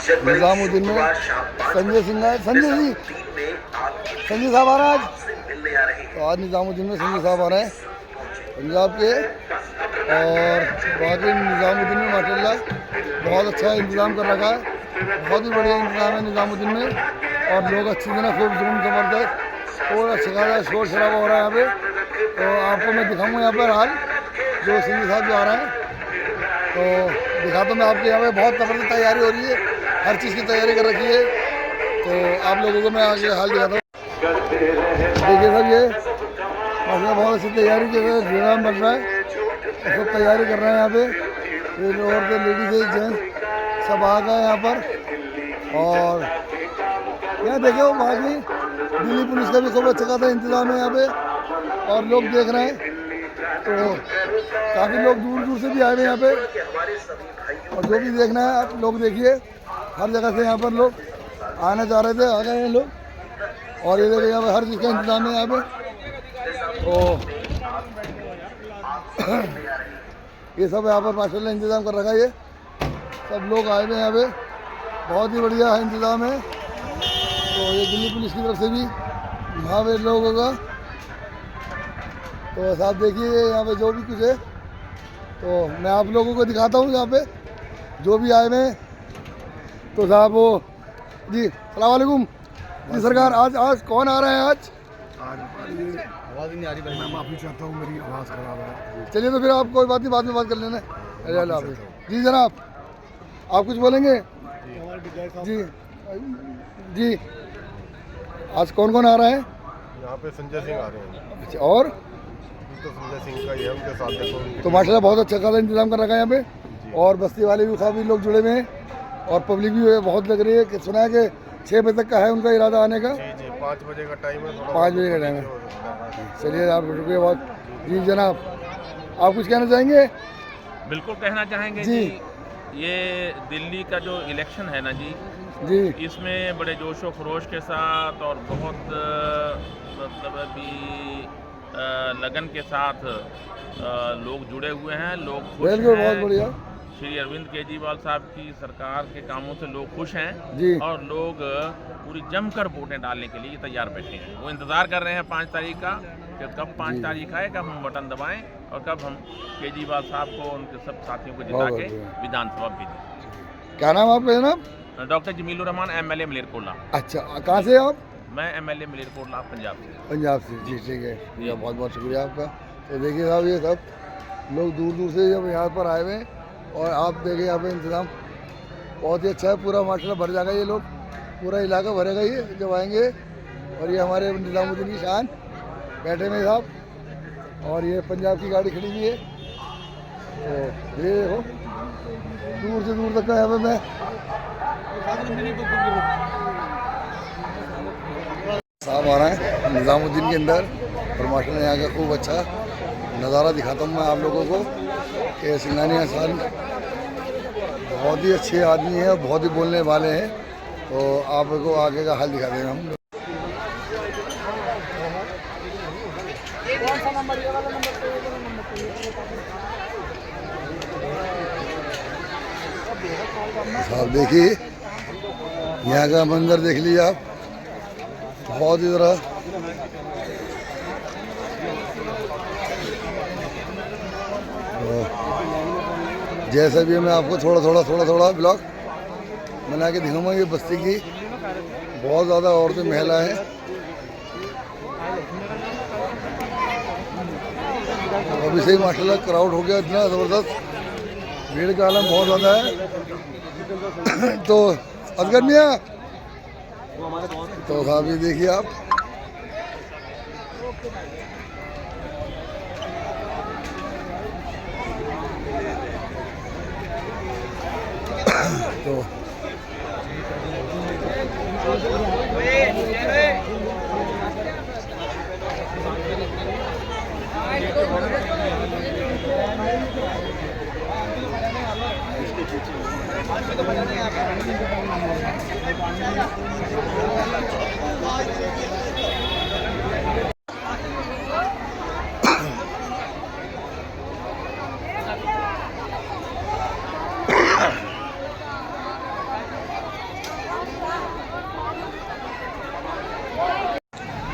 निजामुद्दीन में संजय सिंह है। संजय जी, संजय साहब आ रहे हैं आज। तो आज निजामुद्दीन में संजय साहब आ रहे हैं पंजाब के। और बाकी निजामुद्दीन में माशाल्लाह बहुत अच्छा इंतज़ाम कर रखा है, बहुत ही बढ़िया इंतज़ाम है निजामुद्दीन में। और लोग अच्छी तरह खूब ज़बरदस्त और अच्छा खासा शोर शराबा हो रहा है यहाँ पे। तो आपको मैं दिखाऊंगा यहाँ पर हाल जो संजय साहब जो आ रहे हैं, तो दिखाता हूँ मैं आपको। यहाँ पे बहुत ज़बरदस्त तैयारी हो रही है, हर चीज़ की तैयारी कर रखी है। तो आप लोगों को मैं आगे हाल दिखाता हूँ। देखिए सब ये मतलब बहुत अच्छी तैयारी के प्रोग्राम बन रहा है, सब तैयारी कर रहे हैं यहाँ पे। ये औरतें, लेडीज, जेंट्स सब आ गए यहाँ पर। और यहाँ देखो बाकी दिल्ली पुलिस का भी खूब अच्छा खासा इंतजाम है यहाँ पे, और लोग देख रहे हैं। तो काफ़ी लोग दूर दूर से भी आए हैं यहाँ पे, और जो भी देखना है आप लोग देखिए। हर जगह से यहाँ पर लोग आना चाह रहे थे, आ गए हैं लोग। और ये देखिए यहाँ पे हर चीज़ का इंतजाम है यहाँ पे। तो ये सब यहाँ पर माशाल्लाह इंतज़ाम कर रखा है। ये सब लोग आए हुए हैं यहाँ पे, बहुत ही बढ़िया इंतज़ाम है। तो ये दिल्ली पुलिस की तरफ से भी वहाँ पे लोग होगा। तो साहब देखिए यहाँ पे जो भी कुछ है, तो मैं आप लोगों को दिखाता हूँ यहाँ पे जो भी आए हुए हैं। तो साहब वो जी सलाम वालेकुम जी सरकार। आज कौन आ रहा है आज आवाज़ नहीं आ रही भाई, मैं माफ़ी चाहता हूँ, मेरी आवाज़ ख़राब है। चलिए तो फिर आप कोई बात नहीं, बाद में बात कर लेना। जी जनाब, आप कुछ बोलेंगे जी? जी आज कौन कौन आ रहा है यहाँ पे? संजय सिंह आ रहे हैं। अच्छा, और तो संजय सिंह का ये है, उनके साथ तो माशाल्लाह बहुत अच्छा खासा इंतजाम कर रखा है यहाँ पे। और बस्ती वाले भी काफ़ी लोग जुड़े हुए हैं, और पब्लिक भी बहुत लग रही है। कि सुना है कि 6 बजे तक का है उनका इरादा आने का। जी 5 बजे का टाइम है, 5 बजे का टाइम है। चलिए आप रुकिए बहुत। जी जनाब, आप कुछ कहना चाहेंगे? बिल्कुल कहना चाहेंगे जी। ये दिल्ली का जो इलेक्शन है ना जी, इसमें बड़े जोशो खरोश के साथ और बहुत मतलब अभी लगन के साथ लोग जुड़े हुए हैं। लोग खुश हैं। बहुत बढ़िया। श्री अरविंद केजरीवाल साहब की सरकार के कामों से लोग खुश हैं जी। और लोग पूरी जमकर वोटें डालने के लिए तैयार बैठे हैं। वो इंतज़ार कर रहे हैं 5 तारीख का कि कब 5 तारीख आए, कब हम बटन दबाएं और कब हम केजरीवाल साहब को, उनके सब साथियों को जिता के विधानसभा भेजें। क्या नाम आपका जनाब? Doctor Jamilur Rahman, MLA Malerkotla. अच्छा, कहाँ से आप? मैं MLA मलेरकोटला, पंजाब से। पंजाब से जी, ठीक है भैया, बहुत बहुत शुक्रिया आपका। तो देखिए साहब ये सब लोग दूर दूर से जब यहाँ पर आए हुए हैं, और आप देखिए यहाँ पे इंतज़ाम बहुत ही अच्छा है। पूरा माशाल्लाह भर जाएगा, ये लोग पूरा इलाका भरेगा ये जब आएंगे। और ये हमारे निजामुद्दीन की शान बैठे हुए साहब, और ये पंजाब की गाड़ी खड़ी हुई है। तो ये देखो दूर से दूर तक का यहाँ पे मैं साहब आ रहा है निजामुद्दीन के अंदर। और माशाल्लाह यहाँ का खूब अच्छा नज़ारा दिखाता हूँ मैं आप लोगों को कि सिंघानिया साहब बहुत ही अच्छे आदमी हैं, बहुत ही बोलने वाले हैं। तो आपको आगे का हाल दिखा देंगे हम लोग। साहब देखिए यहाँ का मंजर देख लीजिए आप, बहुत ही तरह जैसा भी मैं आपको थोड़ा थोड़ा ब्लॉग बना के दिखाऊंगा। ये बस्ती की बहुत ज़्यादा औरतें, महिलाएं हैं। अभी से ही माशाल्लाह क्राउड हो गया इतना ज़बरदस्त, भीड़ का आलम बहुत ज़्यादा है। तो असगर मियाँ, तो साहब ये देखिए आप, तो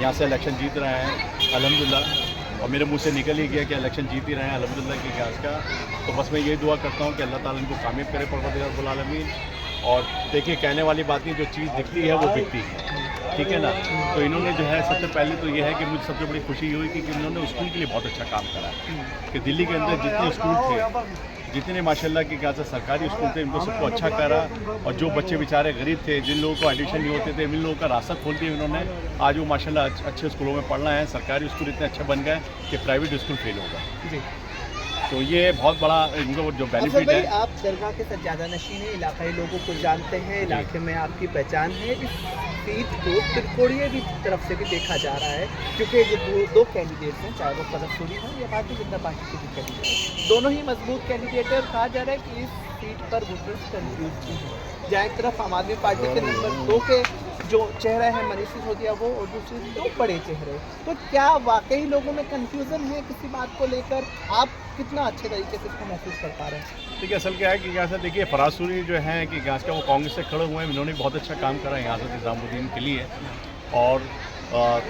यहाँ से इलेक्शन जीत रहे हैं अल्हम्दुलिल्लाह, और मेरे मुंह से निकल ही गया कि इलेक्शन जीत ही रहे हैं अल्हम्दुलिल्लाह की गाज का। तो बस मैं यही दुआ करता हूँ कि अल्लाह ताला इनको कामयाब करे परवरदिगार रब्बुल आलमीन। और देखिए, कहने वाली बात नहीं, जो चीज़ दिखती है वो बिकती है, ठीक है ना। तो इन्होंने जो है, सबसे पहले तो ये है कि मुझे सबसे बड़ी खुशी हुई कि इन्होंने स्कूल के लिए बहुत अच्छा काम करा कि दिल्ली के अंदर जितने स्कूल थे, जितने माशाल्लाह की क्या सरकारी स्कूल थे, इनको सबको अच्छा करा। और जो बच्चे बेचारे गरीब थे, जिन लोगों को एडमिशन नहीं होते थे, इन लोगों का रास्ता खोल दिया इन्होंने। आज वो माशाल्लाह अच्छे स्कूलों में पढ़ना है। सरकारी स्कूल इतने अच्छे बन गए कि प्राइवेट स्कूल फेल होगा जी। तो ये बहुत बड़ा इनको जो बेनिफिट है। आप दरगाह के सज्जादा नशीन हैं, इलाकाई लोगों को जानते हैं, इलाके में आपकी पहचान है। इस सीट को त्रिकोणीय की तरफ से भी देखा जा रहा है, क्योंकि जो दो कैंडिडेट्स हैं, चाहे वो फरसूरी हों या भारतीय जनता पार्टी के भी कैंडिडेट, दोनों ही मजबूत कैंडिडेट है। और कहा जा रहा है कि इस सीट पर वोटर्स कंफ्यूज भी हैं। जहाँ एक तरफ आम आदमी पार्टी के नंबर 2 के जो चेहरा है मनीष सिसोदिया वो, और दूसरे 2 बड़े चेहरे, तो क्या वाकई लोगों में कंफ्यूजन है किसी बात को लेकर? आप कितना अच्छे तरीके से इसको महसूस कर पा रहे हैं? देखिए, असल क्या है कि यहाँ से देखिए, फरासूरी जो है कि गाज का वो कांग्रेस से खड़े हुए हैं, इन्होंने बहुत अच्छा काम करा है यहाँ से निज़ामुद्दीन के लिए। और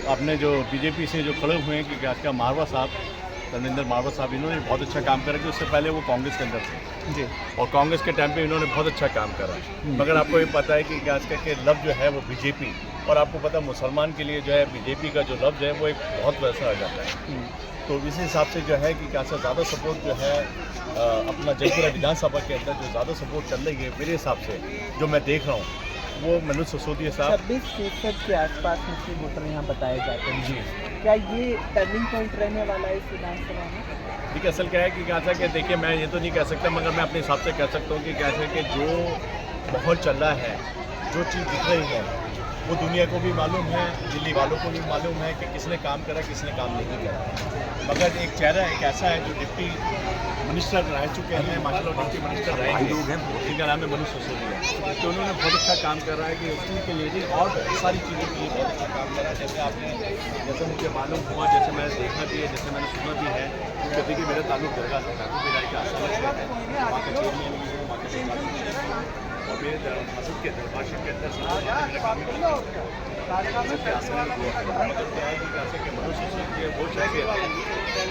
अपने जो बीजेपी से जो खड़े हुए हैं कि गाज का मारवा साहब, धर्मेंद्र मारवा साहब, इन्होंने बहुत अच्छा काम करा कि उससे पहले वो कांग्रेस के अंदर थे जी, और कांग्रेस के टाइम पे इन्होंने बहुत अच्छा काम करा। मगर आपको ये पता है कि गाज का के लफ्ज़ जो है वो बीजेपी, और आपको पता है मुसलमान के लिए जो है बीजेपी का जो लफ्ज़ है वो एक बहुत वैसा आ जाता है। तो इसी हिसाब से जो है कि क्या ज़्यादा सपोर्ट जो है अपना जयपुरा विधानसभा के अंदर जो ज़्यादा सपोर्ट चल रही है, मेरे हिसाब से जो मैं देख रहा हूँ, वो मनोज सिसोदिया साहब। 26% के आसपास मुस्लिम वोटर यहाँ बताए जाते हैं जी। क्या ये टर्निंग पॉइंट रहने वाला है इस विधानसभा में? देखिए, असल क्या है कि क्या था कि देखिए, मैं ये तो नहीं कह सकता, मगर मैं अपने हिसाब से कह सकता हूँ कि क्या है कि जो माहौल चल रहा है, जो चीज़ दिख रही है, वो दुनिया को भी मालूम है, दिल्ली वालों को भी मालूम है कि किसने काम करा, किसने काम नहीं करा। मगर एक चेहरा एक ऐसा है जो डिप्टी मिनिस्टर रह चुके हैं, माशाल्लाह डिप्टी मिनिस्टर रहेंगे, जिनका नाम है मनोज सिसोदिया। तो उन्होंने बहुत अच्छा काम कर रहा है कि स्कूल के लिए और बहुत सारी चीज़ों के लिए बहुत अच्छा काम करा। जैसे मुझे मालूम हुआ, जैसे मैंने देखा भी है, जैसे मैंने सुना भी है, तो देखिए मेरा ताल्लुक दरगाह से है, वहाँ के चेयरमैन भी हूँ, वहाँ के और मेरे मस्जिद के दरबार शरीफ के अंदर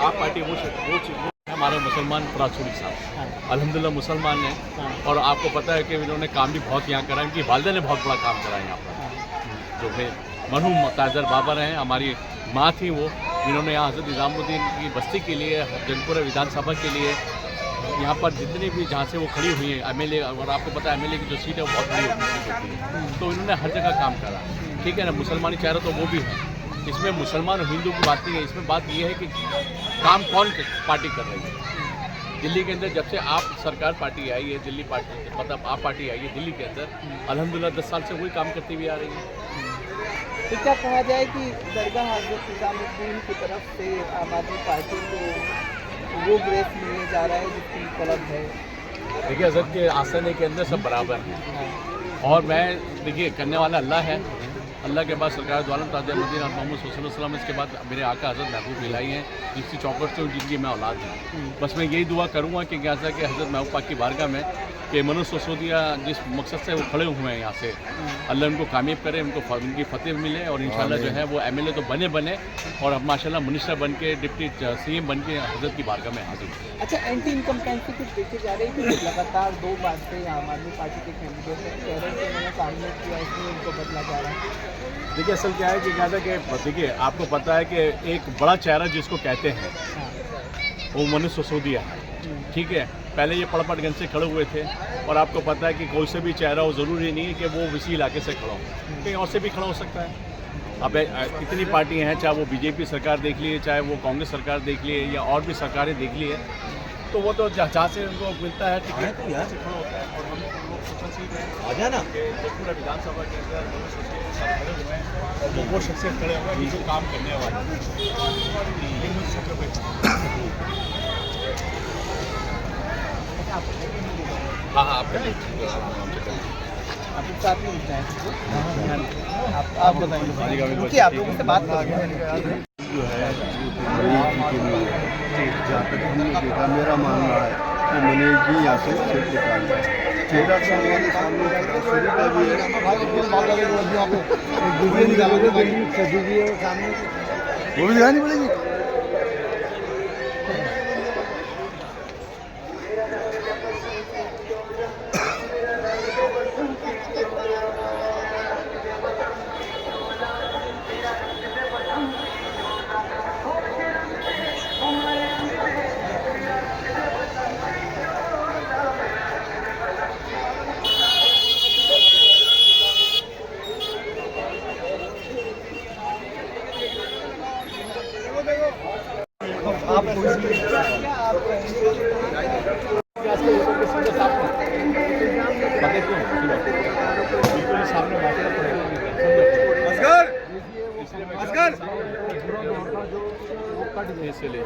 आप पार्टी वो हमारा मुसलमान फरासूरी साहब अल्हम्दुलिल्लाह मुसलमान हैं। और आपको पता है कि इन्होंने काम भी बहुत यहाँ करा, इनकी वालिदा ने बहुत बड़ा काम करा यहाँ पर, जो है मरहूम ताजर बाबर हैं, हमारी माँ थी वो, इन्होंने यहाँ हज़रत निज़ामुद्दीन की बस्ती के लिए, जयपुरा विधानसभा के लिए, यहाँ पर जितनी भी जहाँ से वो खड़ी हुई है एमएलए, और आपको पता है एमएलए की जो सीट है वो बहुत बड़ी होती है, तो इन्होंने हर जगह काम करा, ठीक है ना। मुसलमानी चेहरा तो वो भी है, इसमें मुसलमान और हिंदू की बात नहीं है, इसमें बात ये है कि काम कौन पार्टी कर रही है। दिल्ली के अंदर जब से आप सरकार पार्टी आई है, दिल्ली पार्टी मतलब आप पार्टी आई है दिल्ली के अंदर, अल्हम्दुलिल्लाह 10 साल से वही काम करती हुई आ रही है। तो क्या कहा जाए कि दरगाह हज़रत निज़ामुद्दीन की तरफ से आम आदमी पार्टी को वो ग्रेस मिलने जा रहा है जिसकी तलब है? देखिए, हज़रत के आसने के अंदर सब बराबर हैं, और मैं देखिए करने वाला अल्लाह है, अल्लाह के बाद सरकार दो आलम ताज़ मदीना मोहम्मद सल्लल्लाहु अलैहि वसल्लम, इसके बाद मेरे आका हज़रत महबूब इलाही हैं, जिसकी चौकट से जिनकी मैं औलाद हूँ। बस मैं यही दुआ करूँगा कि कैसा कि हज़रत महबूब पाक की बारगाह में कि मनोज सिसोदिया जिस मकसद से वो खड़े हुए हैं यहाँ से, अल्लाह उनको कामयाब करे, उनकी फतेह मिले, और इंशाल्लाह जो है वो एमएलए तो बने और अब माशाल्लाह मिनिस्टर बन के, डिप्टी सीएम बन के हज़रत की बारगाह में हाजिर। अच्छा, एंटी इनकम टैक्स की कुछ देखे जा रही है कि लगातार 2 बार से आम आदमी पार्टी के कैंडिडेट हैं, कह रहे हैं कि उन्होंने काम नहीं किया, इसलिए उनको बदला जा रहा है। देखिए, असल क्या है कि कहता कि देखिए आपको पता है कि एक बड़ा चेहरा जिसको कहते हैं वो मनोज सिसोदिया है, ठीक है। पहले ये पड़पड़गंज से खड़े हुए थे, और आपको पता है कि कोई से भी चेहरा हो, ज़रूरी नहीं है कि वो इसी इलाके से खड़ा हो, कहीं और से भी खड़ा हो सकता है। अब इतनी पार्टियाँ हैं, चाहे वो बीजेपी सरकार देख लिए, चाहे वो कांग्रेस सरकार देख लिए, या और भी सरकारें देख लिए, तो वो तो जहाँ से उनको मिलता है टिकट यहाँ से खड़ा होता है। और हम लोग सोचना चाहिए ना कि जयपुरा विधानसभा के अंदर खड़े हुए हैं, और वो शख्सियत खड़े हुए हैं जो काम करने वाले हैं। हाँ, आप करें, आप साथ में मिलते हैं, आप बताएंगे क्योंकि आप लोगों से बात करेंगे जो है जहाँ तक हमने देखा, मेरा मानना है कि मनीष जी यहाँ से सीट निकाल वो भी दिखानी पड़ेगी। इसलिए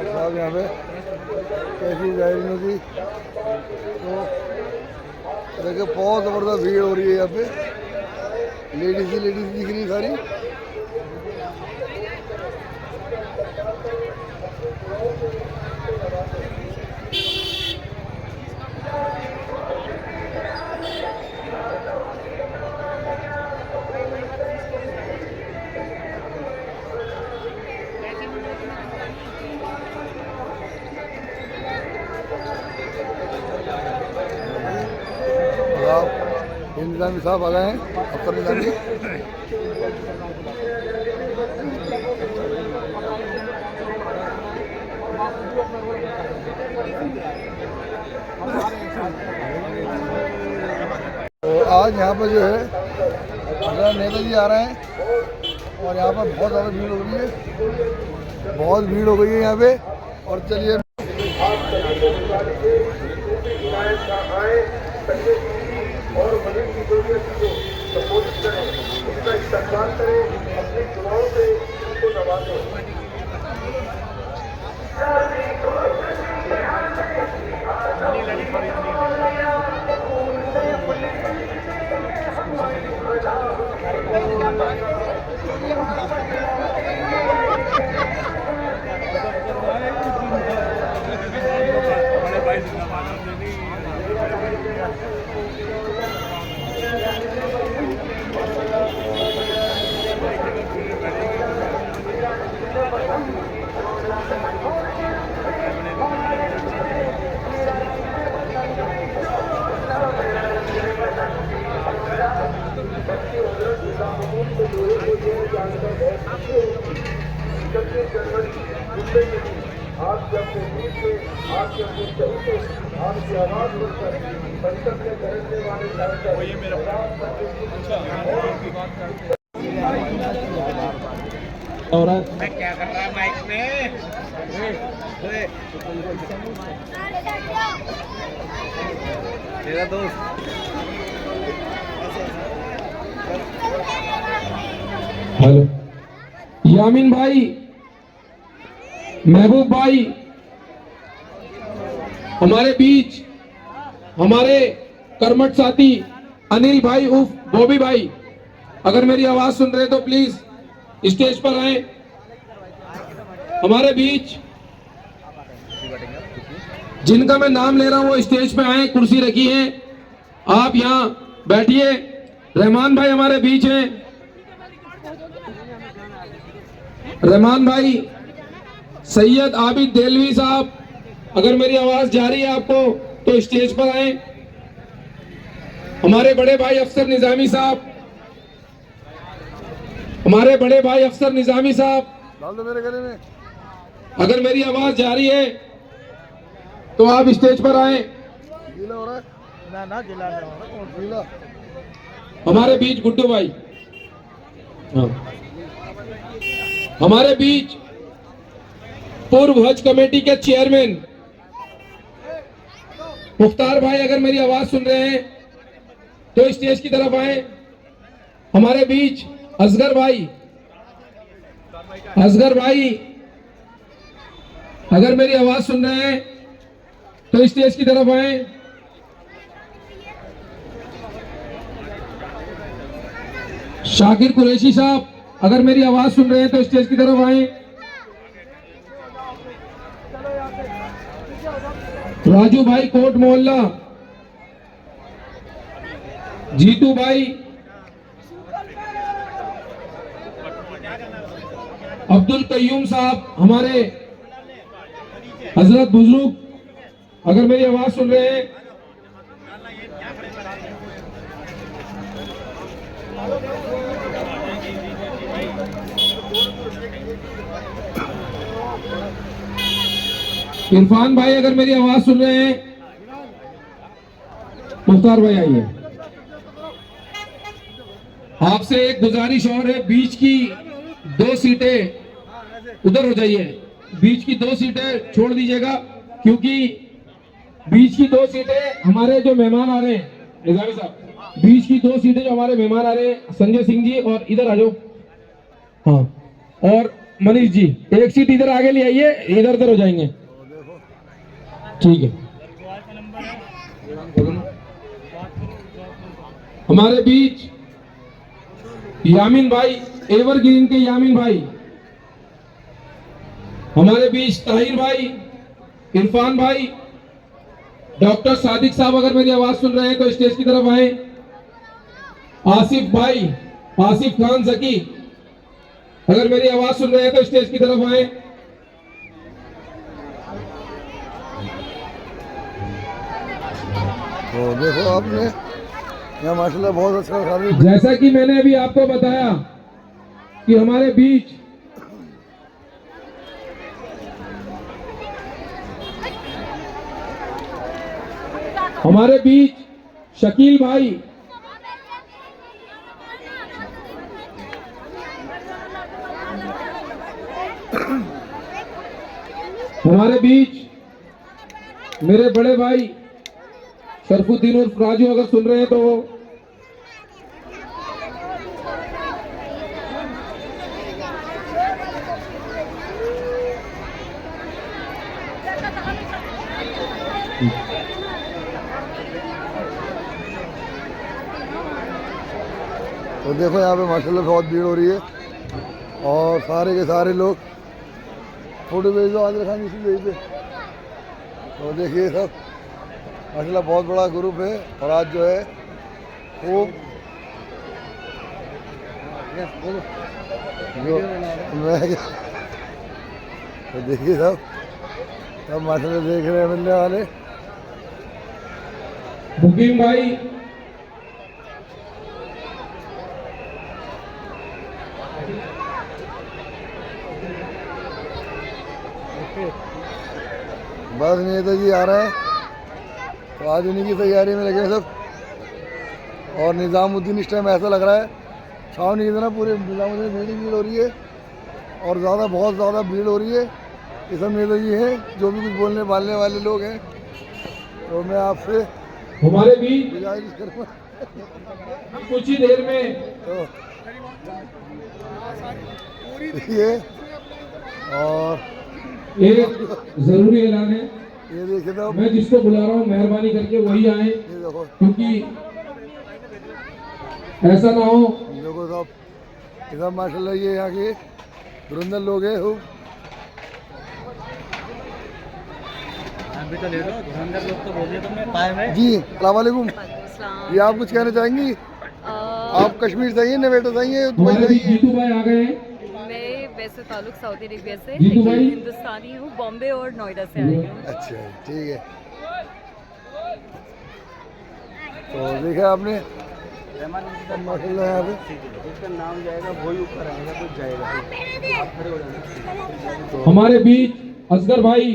साहब यहाँ पे कैसी जाहिर की तो देखिए बहुत ज़बरदस्त भीड़ हो रही है यहाँ पे। लेडीज ही लेडीज दिख रही है सारी। निजामी साहब आ गए हैं, अफसर निजामी। तो आज यहाँ पर जो है नेता जी आ रहे हैं और यहाँ पर बहुत ज़्यादा भीड़ हो रही है, बहुत भीड़ हो गई है यहाँ पे। और चलिए और मदद की जरूरत को सपोर्ट करें, उनका इस्तेमाल करें, अपने चुनाव से उनको नवाजें। आप जब आपके आपकी आवाज बढ़कर संसद में बैठने वाले मैं क्या कर रहा माइक में तेरा दोस्त हेलो यामीन भाई, महबूब भाई, हमारे बीच हमारे कर्मठ साथी अनिल भाई उर्फ बॉबी भाई, अगर मेरी आवाज सुन रहे तो प्लीज स्टेज पर आए। हमारे बीच जिनका मैं नाम ले रहा हूं वो स्टेज पे आए, कुर्सी रखी है, आप यहां बैठिए। रहमान भाई हमारे बीच हैं, रहमान भाई, सैयद आबिद देलवी साहब, अगर मेरी आवाज जा रही है आपको तो स्टेज पर आए। हमारे बड़े भाई अफसर निजामी साहब, हमारे बड़े भाई अफसर निजामी साहब, डाल दो मेरे गले में। अगर मेरी आवाज जा रही है तो आप स्टेज पर आए। गीला हो रहा है ना गिला गीला। हमारे बीच गुड्डू भाई, हाँ। हमारे बीच पूर्व हज कमेटी के चेयरमैन मुख्तार भाई अगर मेरी आवाज सुन रहे हैं तो स्टेज की तरफ आए। हमारे बीच असगर भाई अगर मेरी आवाज सुन रहे हैं तो स्टेज की तरफ आए। शाकिर कुरैशी साहब अगर मेरी आवाज सुन रहे हैं तो स्टेज की तरफ आए। राजू भाई कोट मोहल्ला, जीतू भाई, अब्दुल कयूम साहब हमारे हजरत बुजुर्ग अगर मेरी आवाज सुन रहे हैं। इरफान भाई अगर मेरी आवाज सुन रहे हैं। मुख्तार भाई आइए। आपसे एक गुजारिश और है, बीच की 2 सीटें उधर हो जाइए, बीच की 2 सीटें छोड़ दीजिएगा क्योंकि बीच की 2 सीटें हमारे जो मेहमान आ रहे हैं, निजामी साहब, बीच की 2 सीटें जो हमारे मेहमान आ रहे हैं, संजय सिंह जी और इधर आ जाओ, हाँ, और मनीष जी, एक सीट इधर आगे ले आइए, इधर हो जाएंगे, ठीक है। हमारे बीच यामीन भाई, एवरग्रीन के यामीन भाई, हमारे बीच ताहिर भाई, इरफान भाई, डॉक्टर सादिक साहब अगर मेरी आवाज सुन रहे हैं तो स्टेज की तरफ आए। आसिफ भाई, आसिफ खान जकी अगर मेरी आवाज सुन रहे हैं तो स्टेज की तरफ आए। तो देखो आपने यहाँ माशाल्लाह बहुत अच्छा खाना। जैसा कि मैंने अभी आपको बताया कि हमारे बीच शकील भाई, हमारे बीच मेरे बड़े भाई शरफुद्दीन उर्फ राजू अगर सुन रहे हैं तो वो, तो देखो यहाँ पे माशाल्लाह बहुत भीड़ हो रही है और सारे के सारे लोग फोटो भेज दो, आज रखानी इसी पे। तो देखिए सब माशाल्लाह बहुत बड़ा ग्रुप है और आज जो है वो जो मैं तो देखिए सब माशाल्लाह देख रहे हैं मिलने वाले। बुकिंग भाई, बस नेताजी आ रहे हैं तो आज उन्हीं की तैयारी में लगे हैं सब। और निज़ामुद्दीन इस टाइम ऐसा लग रहा है छावनी की तरह पूरे निज़ामुद्दीन भीड़ हो रही है और बहुत ज़्यादा भीड़ हो रही है। ये सब नेताजी हैं जो भी कुछ बोलने बालने वाले लोग हैं। तो मैं आपसे हमारे बीच गुजारिश करूँगा कुछ ही देर में तो ये और एक जरूरी ऐलान है, ये देखिए तो मैं जिसको बुला रहा हूँ मेहरबानी करके वही आए, ये देखो क्योंकि ऐसा ना हो। देखो सब माशाल्लाह ये यहाँ के धुरंधर लोग हैं खूब। अभी तो ले लो, धुरंधर लोग तो बोल दिया तुमने, कायम है जी अस्सलाम वालेकुम। ये आप कुछ कहना चाहेंगी? आप कश्मीर से हैं, नवेटा से हैं, दुबई हमारे से बीच हैं? जीतू भाई आ गए हैं। मैं वैसे ताल्लुक सऊदी अरेबिया से, जीतू लेकिन भाई? हिंदुस्तानी हूँ, बॉम्बे और नोएडा से आई हूँ। अच्छा ठीक है। तो देखा आपने माशाल्लाह यहाँ पे जिसका नाम जाएगा वही ऊपर आएगा, कुछ जाएगा, आप खड़े हो जाना। हमारे बीच असगर भाई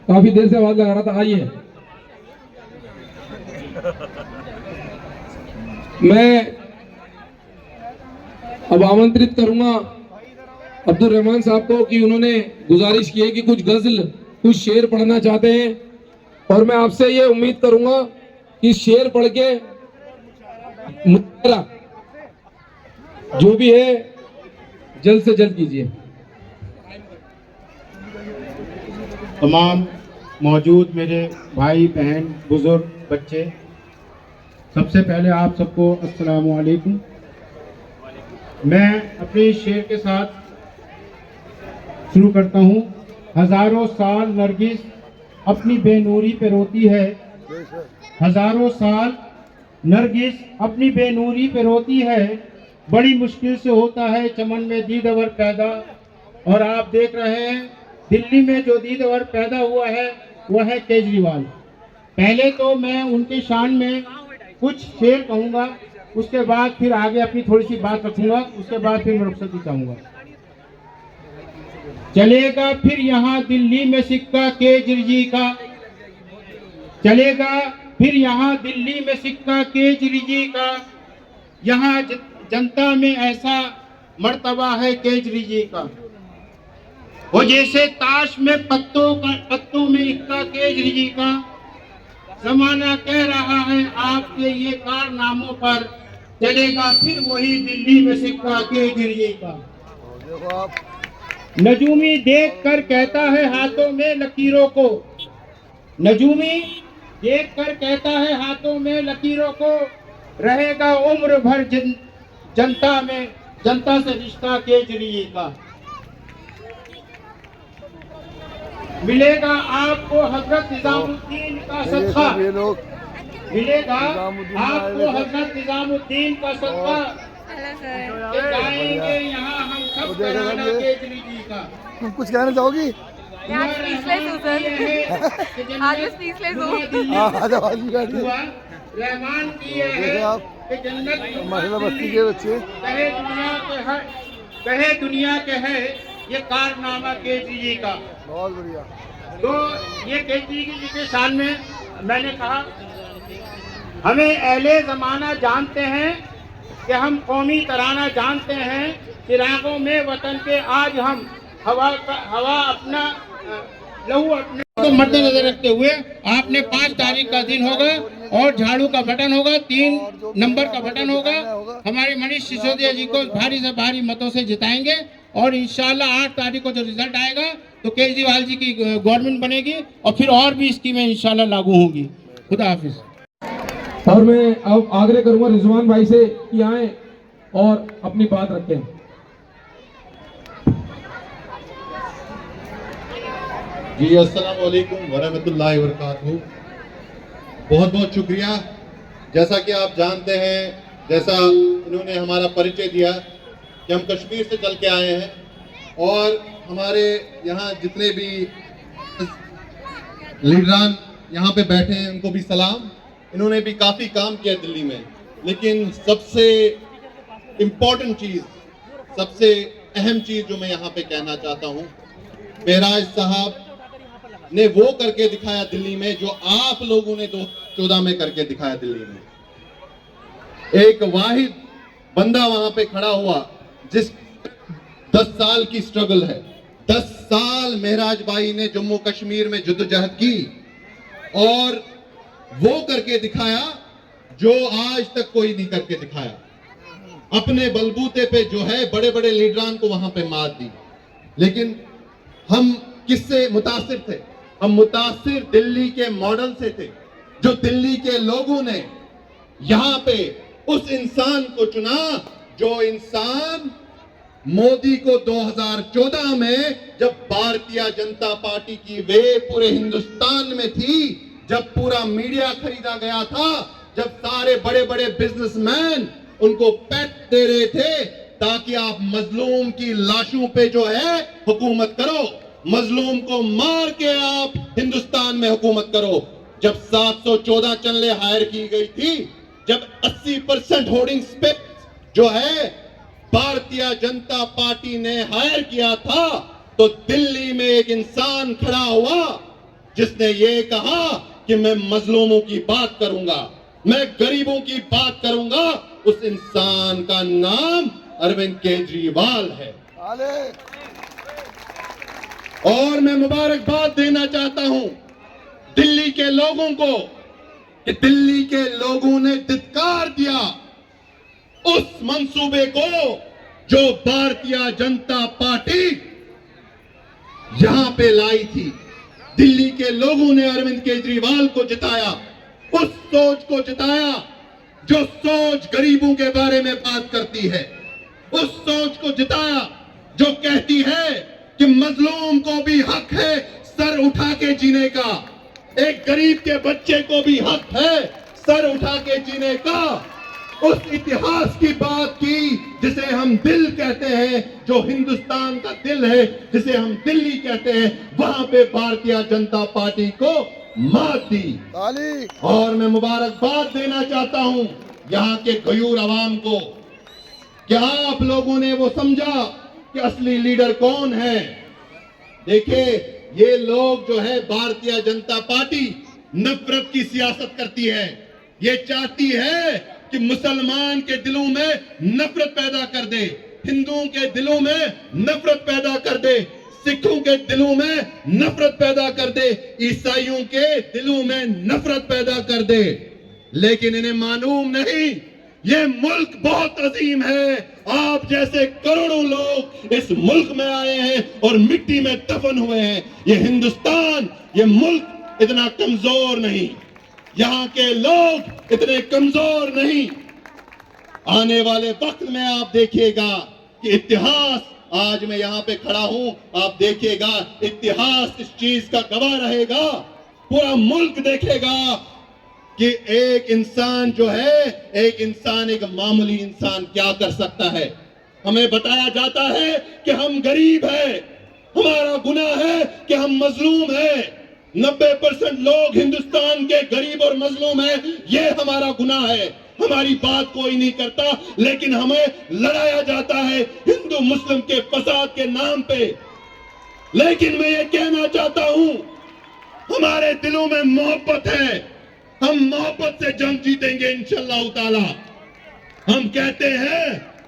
काफी देर से आवाज लगा रहा था, आइए। मैं अब आमंत्रित करूंगा अब्दुल रहमान साहब को कि उन्होंने गुजारिश की है कि कुछ गजल कुछ शेर पढ़ना चाहते हैं, और मैं आपसे ये उम्मीद करूंगा कि शेर पढ़ के मुशायरा जो भी है जल्द से जल्द कीजिए। तमाम मौजूद मेरे भाई बहन बुजुर्ग बच्चे, सबसे पहले आप सबको अस्सलाम वालेकुम। मैं अपने शेर के साथ शुरू करता हूँ। हजारों साल नरगिस अपनी बेनूरी पे रोती है, हजारों साल नरगिस अपनी बेनूरी पे रोती है, बड़ी मुश्किल से होता है चमन में दीदवर पैदा। और आप देख रहे हैं दिल्ली में जो दीदवर पैदा हुआ है वह है केजरीवाल। पहले तो मैं उनके शान में कुछ शेर कहूँगा, उसके बाद फिर आगे अपनी थोड़ी सी बात रखूँगा, उसके बाद फिर मैं रुखसती चाहूँगा। चलेगा फिर यहाँ दिल्ली में सिक्का केजरी का, चलेगा फिर यहाँ दिल्ली में सिक्का केजरी का, यहाँ जनता में ऐसा मर्तबा है केजरी जी का। वो जैसे ताश में पत्तों में इक्का केजरी जी का, जमाना कह रहा है आपके ये कारनामों पर, चलेगा फिर वही दिल्ली में सिक्का केजरी जी का। देखो आप, नजूमी देख कर कहता है हाथों में लकीरों को, नजूमी देख कर कहता है हाथों में लकीरों को, रहेगा उम्र भर जनता से रिश्ता केजरी का। मिलेगा आपको हजरत निजामुद्दीन का सदका, ये लोग मिलेगा आपको हजरत निजामुद्दीन का सदका, जाएंगे यहाँ हम सब कराना केजरी जी का। तुम कुछ कहना चाहोगी? आज स्पीचलेस हूँ सर, आज मैं स्पीचलेस हूँ। रहमान की देखो आप, महिला बस्ती के बच्चे कहे दुनिया के है ये कारनामा केजरी जी का। बहुत बढ़िया। तो ये केजरी जी के शान में मैंने कहा, हमें अहले ज़माना जानते हैं कि हम कौमी तराना जानते हैं, चिरागों में वतन के आज हम हवा अपना लहू अपने को मद्देनजर रखते हुए आपने 5 तारीख का दिन होगा और झाड़ू का बटन होगा, 3 नंबर का बटन होगा। हमारे मनीष सिसोदिया जी को भारी से भारी मतों से जिताएंगे और इंशाल्लाह 8 तारीख को जो रिजल्ट आएगा तो केजरीवाल जी की गवर्नमेंट बनेगी और फिर और भी स्कीमें इंशाल्लाह लागू होंगी। खुदा हाफिज। और मैं अब आग्रह करूंगा रिजवान भाई से कि आए और अपनी बात रखें। जी अस्सलाम वालेकुम वरहमतुल्लाहि वबरकातुहू। बहुत बहुत शुक्रिया। जैसा कि आप जानते हैं, जैसा इन्होंने हमारा परिचय दिया कि हम कश्मीर से चल के आए हैं और हमारे यहाँ जितने भी लीडरान यहाँ पे बैठे हैं उनको भी सलाम। इन्होंने भी काफ़ी काम किया दिल्ली में, लेकिन सबसे इम्पोर्टेंट चीज़, सबसे अहम चीज़ जो मैं यहाँ पे कहना चाहता हूँ, बेराज साहब ने वो करके दिखाया दिल्ली में जो आप लोगों ने 2014 में करके दिखाया दिल्ली में। एक वाहिद बंदा वहां पे खड़ा हुआ जिस 10 साल की स्ट्रगल है, 10 साल महराज भाई ने जम्मू कश्मीर में जद्दोजहद की और वो करके दिखाया जो आज तक कोई नहीं करके दिखाया। अपने बलबूते पे जो है बड़े बड़े लीडरान को वहां पे मात दी। लेकिन हम किससे मुतासिर थे? हम मुतासिर दिल्ली के मॉडल से थे, जो दिल्ली के लोगों ने यहां पे उस इंसान को चुना जो इंसान मोदी को 2014 में जब भारतीय जनता पार्टी की वे पूरे हिंदुस्तान में थी, जब पूरा मीडिया खरीदा गया था, जब सारे बड़े बड़े बिजनेसमैन उनको पैट दे रहे थे ताकि आप मजलूम की लाशों पे जो है हुकूमत करो, मजलूम को मार के आप हिंदुस्तान में हुकूमत करो। जब 714 चैनलें हायर की गई थी, जब 80% होर्डिंग्स पे जो है भारतीय जनता पार्टी ने हायर किया था, तो दिल्ली में एक इंसान खड़ा हुआ जिसने ये कहा कि मैं मजलूमों की बात करूंगा, मैं गरीबों की बात करूंगा। उस इंसान का नाम अरविंद केजरीवाल है। और मैं मुबारकबाद देना चाहता हूं दिल्ली के लोगों को कि दिल्ली के लोगों ने धिक्कार दिया उस मंसूबे को जो भारतीय जनता पार्टी यहां पे लाई थी। दिल्ली के लोगों ने अरविंद केजरीवाल को जिताया, उस सोच को जिताया जो सोच गरीबों के बारे में बात करती है, उस सोच को जिताया जो कहती है कि मजलूम को भी हक है सर उठा के जीने का, एक गरीब के बच्चे को भी हक है सर उठा के जीने का। उस इतिहास की बात की जिसे हम दिल कहते हैं, जो हिंदुस्तान का दिल है, जिसे हम दिल्ली कहते हैं, वहां पे भारतीय जनता पार्टी को मात दी। और मैं मुबारकबाद देना चाहता हूं यहां के गयूर आवाम को कि आप लोगों ने वो समझा कि असली लीडर कौन है। देखिए, ये लोग जो है भारतीय जनता पार्टी नफरत की सियासत करती है। ये चाहती है कि मुसलमान के दिलों में नफरत पैदा कर दे, हिंदुओं के दिलों में नफरत पैदा कर दे, सिखों के दिलों में नफरत पैदा कर दे, ईसाइयों के दिलों में नफरत पैदा कर दे। लेकिन इन्हें मालूम नहीं ये मुल्क बहुत अजीम है। आप जैसे करोड़ों लोग इस मुल्क में आए हैं और मिट्टी में दफन हुए हैं। ये हिंदुस्तान, ये मुल्क इतना कमजोर नहीं, यहाँ के लोग इतने कमजोर नहीं। आने वाले वक्त में आप देखिएगा कि इतिहास, आज मैं यहाँ पे खड़ा हूं, आप देखिएगा इतिहास इस चीज का गवाह रहेगा, पूरा मुल्क देखेगा कि एक इंसान जो है, एक मामूली इंसान क्या कर सकता है। हमें बताया जाता है कि हम गरीब हैं, हमारा गुनाह है कि हम मजलूम हैं। 90% लोग हिंदुस्तान के गरीब और मजलूम हैं, ये हमारा गुनाह है। हमारी बात कोई नहीं करता, लेकिन हमें लड़ाया जाता है हिंदू मुस्लिम के फसाद के नाम पे। लेकिन मैं ये कहना चाहता हूं, हमारे दिलों में मोहब्बत है, हम मोहब्बत से जंग जीतेंगे इंशाअल्लाह ताला। हम कहते हैं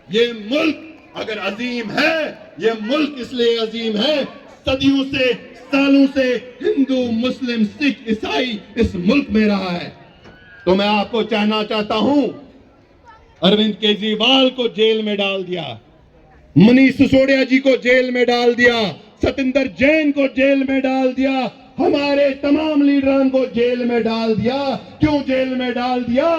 ये मुल्क अगर अजीम है, ये मुल्क इसलिए अजीम है, सदियों से, सालों से हिंदू मुस्लिम सिख ईसाई इस मुल्क में रहा है। तो मैं आपको कहना चाहता हूं, अरविंद केजरीवाल को जेल में डाल दिया, मनीष सिसोदिया जी को जेल में डाल दिया, सतिंदर जैन को जेल में डाल दिया, हमारे तमाम लीडरों को जेल में डाल दिया। क्यों जेल में डाल दिया?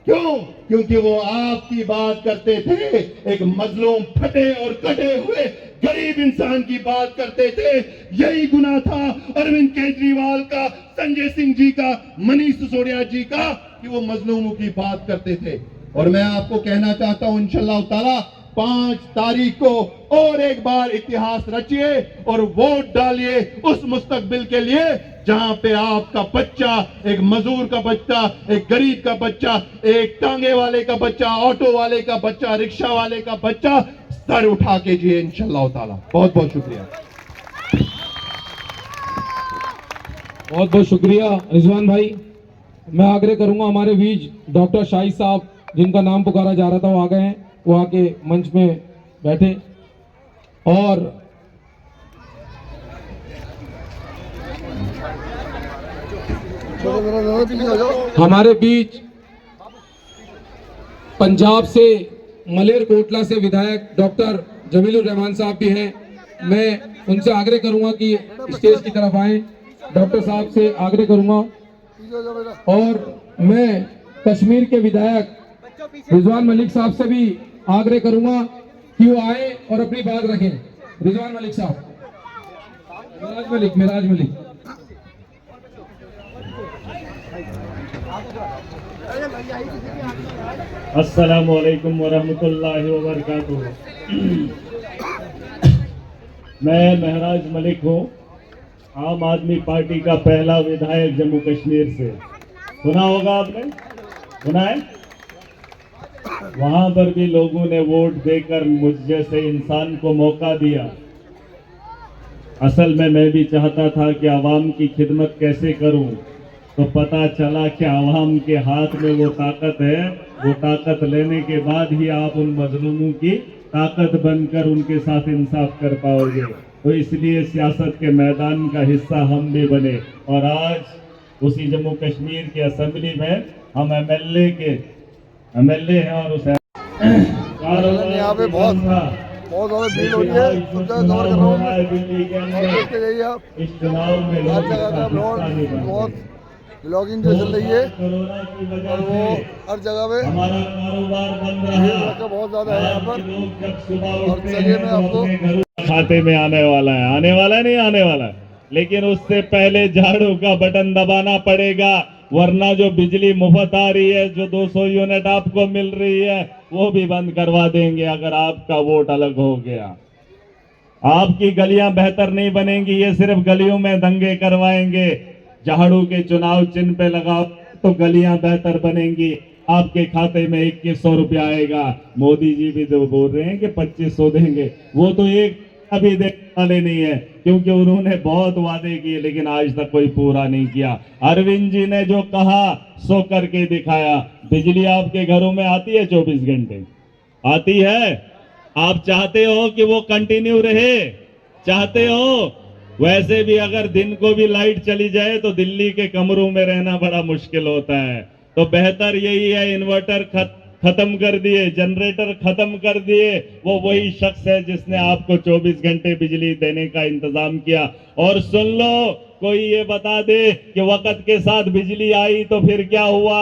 क्यों? क्योंकि वो आपकी बात करते थे, एक मजलूम फटे और कटे हुए गरीब इंसान की बात करते थे। यही गुनाह था अरविंद केजरीवाल का, संजय सिंह जी का, मनीष सिसोदिया जी का, कि वो मजलूमों की बात करते थे। और मैं आपको कहना चाहता हूं इंशाअल्लाह ताला 5 तारीख को और एक बार इतिहास रचिए और वोट डालिए उस मुस्तकबिल के लिए जहां पे आपका बच्चा, एक मजदूर का बच्चा, एक गरीब का बच्चा, एक टांगे वाले का बच्चा, ऑटो वाले का बच्चा, रिक्शा वाले का बच्चा सर उठा के जिए इंशाअल्लाह ताला। बहुत बहुत शुक्रिया। बहुत बहुत शुक्रिया रिजवान भाई। मैं आग्रह करूंगा हमारे बीच डॉक्टर शाहिद साहब, जिनका नाम पुकारा जा रहा था, वो आ गए हैं, वो आके मंच में बैठे। और हमारे बीच पंजाब से मलेरकोटला से विधायक डॉक्टर जमीलुर रहमान साहब भी हैं। मैं उनसे आग्रह करूंगा कि स्टेज की तरफ आएं, डॉक्टर साहब से आग्रह करूंगा। और मैं कश्मीर के विधायक रिजवान मलिक साहब से भी आग्रह करूंगा कि वो आए और अपनी बात रखें। रिजवान मलिक साहब, मिराज मलिक। अस्सलामु अलैकुम वरहमतुल्लाहि वबरकातुहू। मैं महराज मलिक हूँ, आम आदमी पार्टी का पहला विधायक जम्मू कश्मीर से। सुना होगा आपने, सुना है? वहां पर भी लोगों ने वोट देकर मुझ जैसे इंसान को मौका दिया। असल में मैं भी चाहता था कि आवाम की खिदमत कैसे करूं, तो पता चला कि आवाम के हाथ में वो ताकत है। वो ताकत लेने के बाद ही आप उन मजलूमों की ताकत बनकर उनके साथ इंसाफ कर पाओगे। तो इसलिए सियासत के मैदान का हिस्सा हम भी बने। और आज उसी जम्मू कश्मीर की असेंबली में हम एमएलए हैं और उस यहाँ पे बहुत ज़्यादा भीड़ हो रही है, सब जगह कवर कर रहा हूँ मैं। दिल्ली के और अंदर देखते जाइए आप, इस चुनाव में हर लोग जगह का बहुत ब्लॉगिंग जो चल रही है कोरोना की वजह और वो से हर जगह पे हमारा कारोबार बंद भीड़ रहा। भड़का बहुत ज़्यादा है यहाँ पर। लोग जब सुबह और उठते चलिए हैं मैं तो आपको अपने घरों खाते में आने वाला है, नहीं आने वाला है। लेकिन उससे पहले झाड़ू का बटन दबाना पड़ेगा, वरना जो बिजली मुफ्त आ रही है, जो 200 यूनिट आपको मिल रही है, वो भी बंद करवा देंगे अगर आपका वोट अलग हो गया। आपकी गलियां बेहतर नहीं बनेंगी, ये सिर्फ गलियों में दंगे करवाएंगे। झाड़ू के चुनाव चिन्ह पे लगाओ तो गलियां बेहतर बनेंगी, आपके खाते में 2100 रुपया आएगा। मोदी जी भी तो बोल रहे हैं कि 2500 देंगे, वो तो एक अभी देने वाले नहीं है, क्योंकि उन्होंने बहुत वादे किए लेकिन आज तक कोई पूरा नहीं किया। अरविंद जी ने जो कहा सो करके दिखाया। बिजली आपके घरों में आती है 24 घंटे, आती है? आप चाहते हो कि वो कंटिन्यू रहे? चाहते हो? वैसे भी अगर दिन को भी लाइट चली जाए तो दिल्ली के कमरों में रहना बड़ा मुश्किल होता है। तो बेहतर यही है, इन्वर्टर खत्म कर दिए, जनरेटर खत्म कर दिए। वो वही शख्स है जिसने आपको 24 घंटे बिजली देने का इंतजाम किया। और सुन लो, कोई ये बता दे कि वक्त के साथ बिजली आई तो फिर क्या हुआ?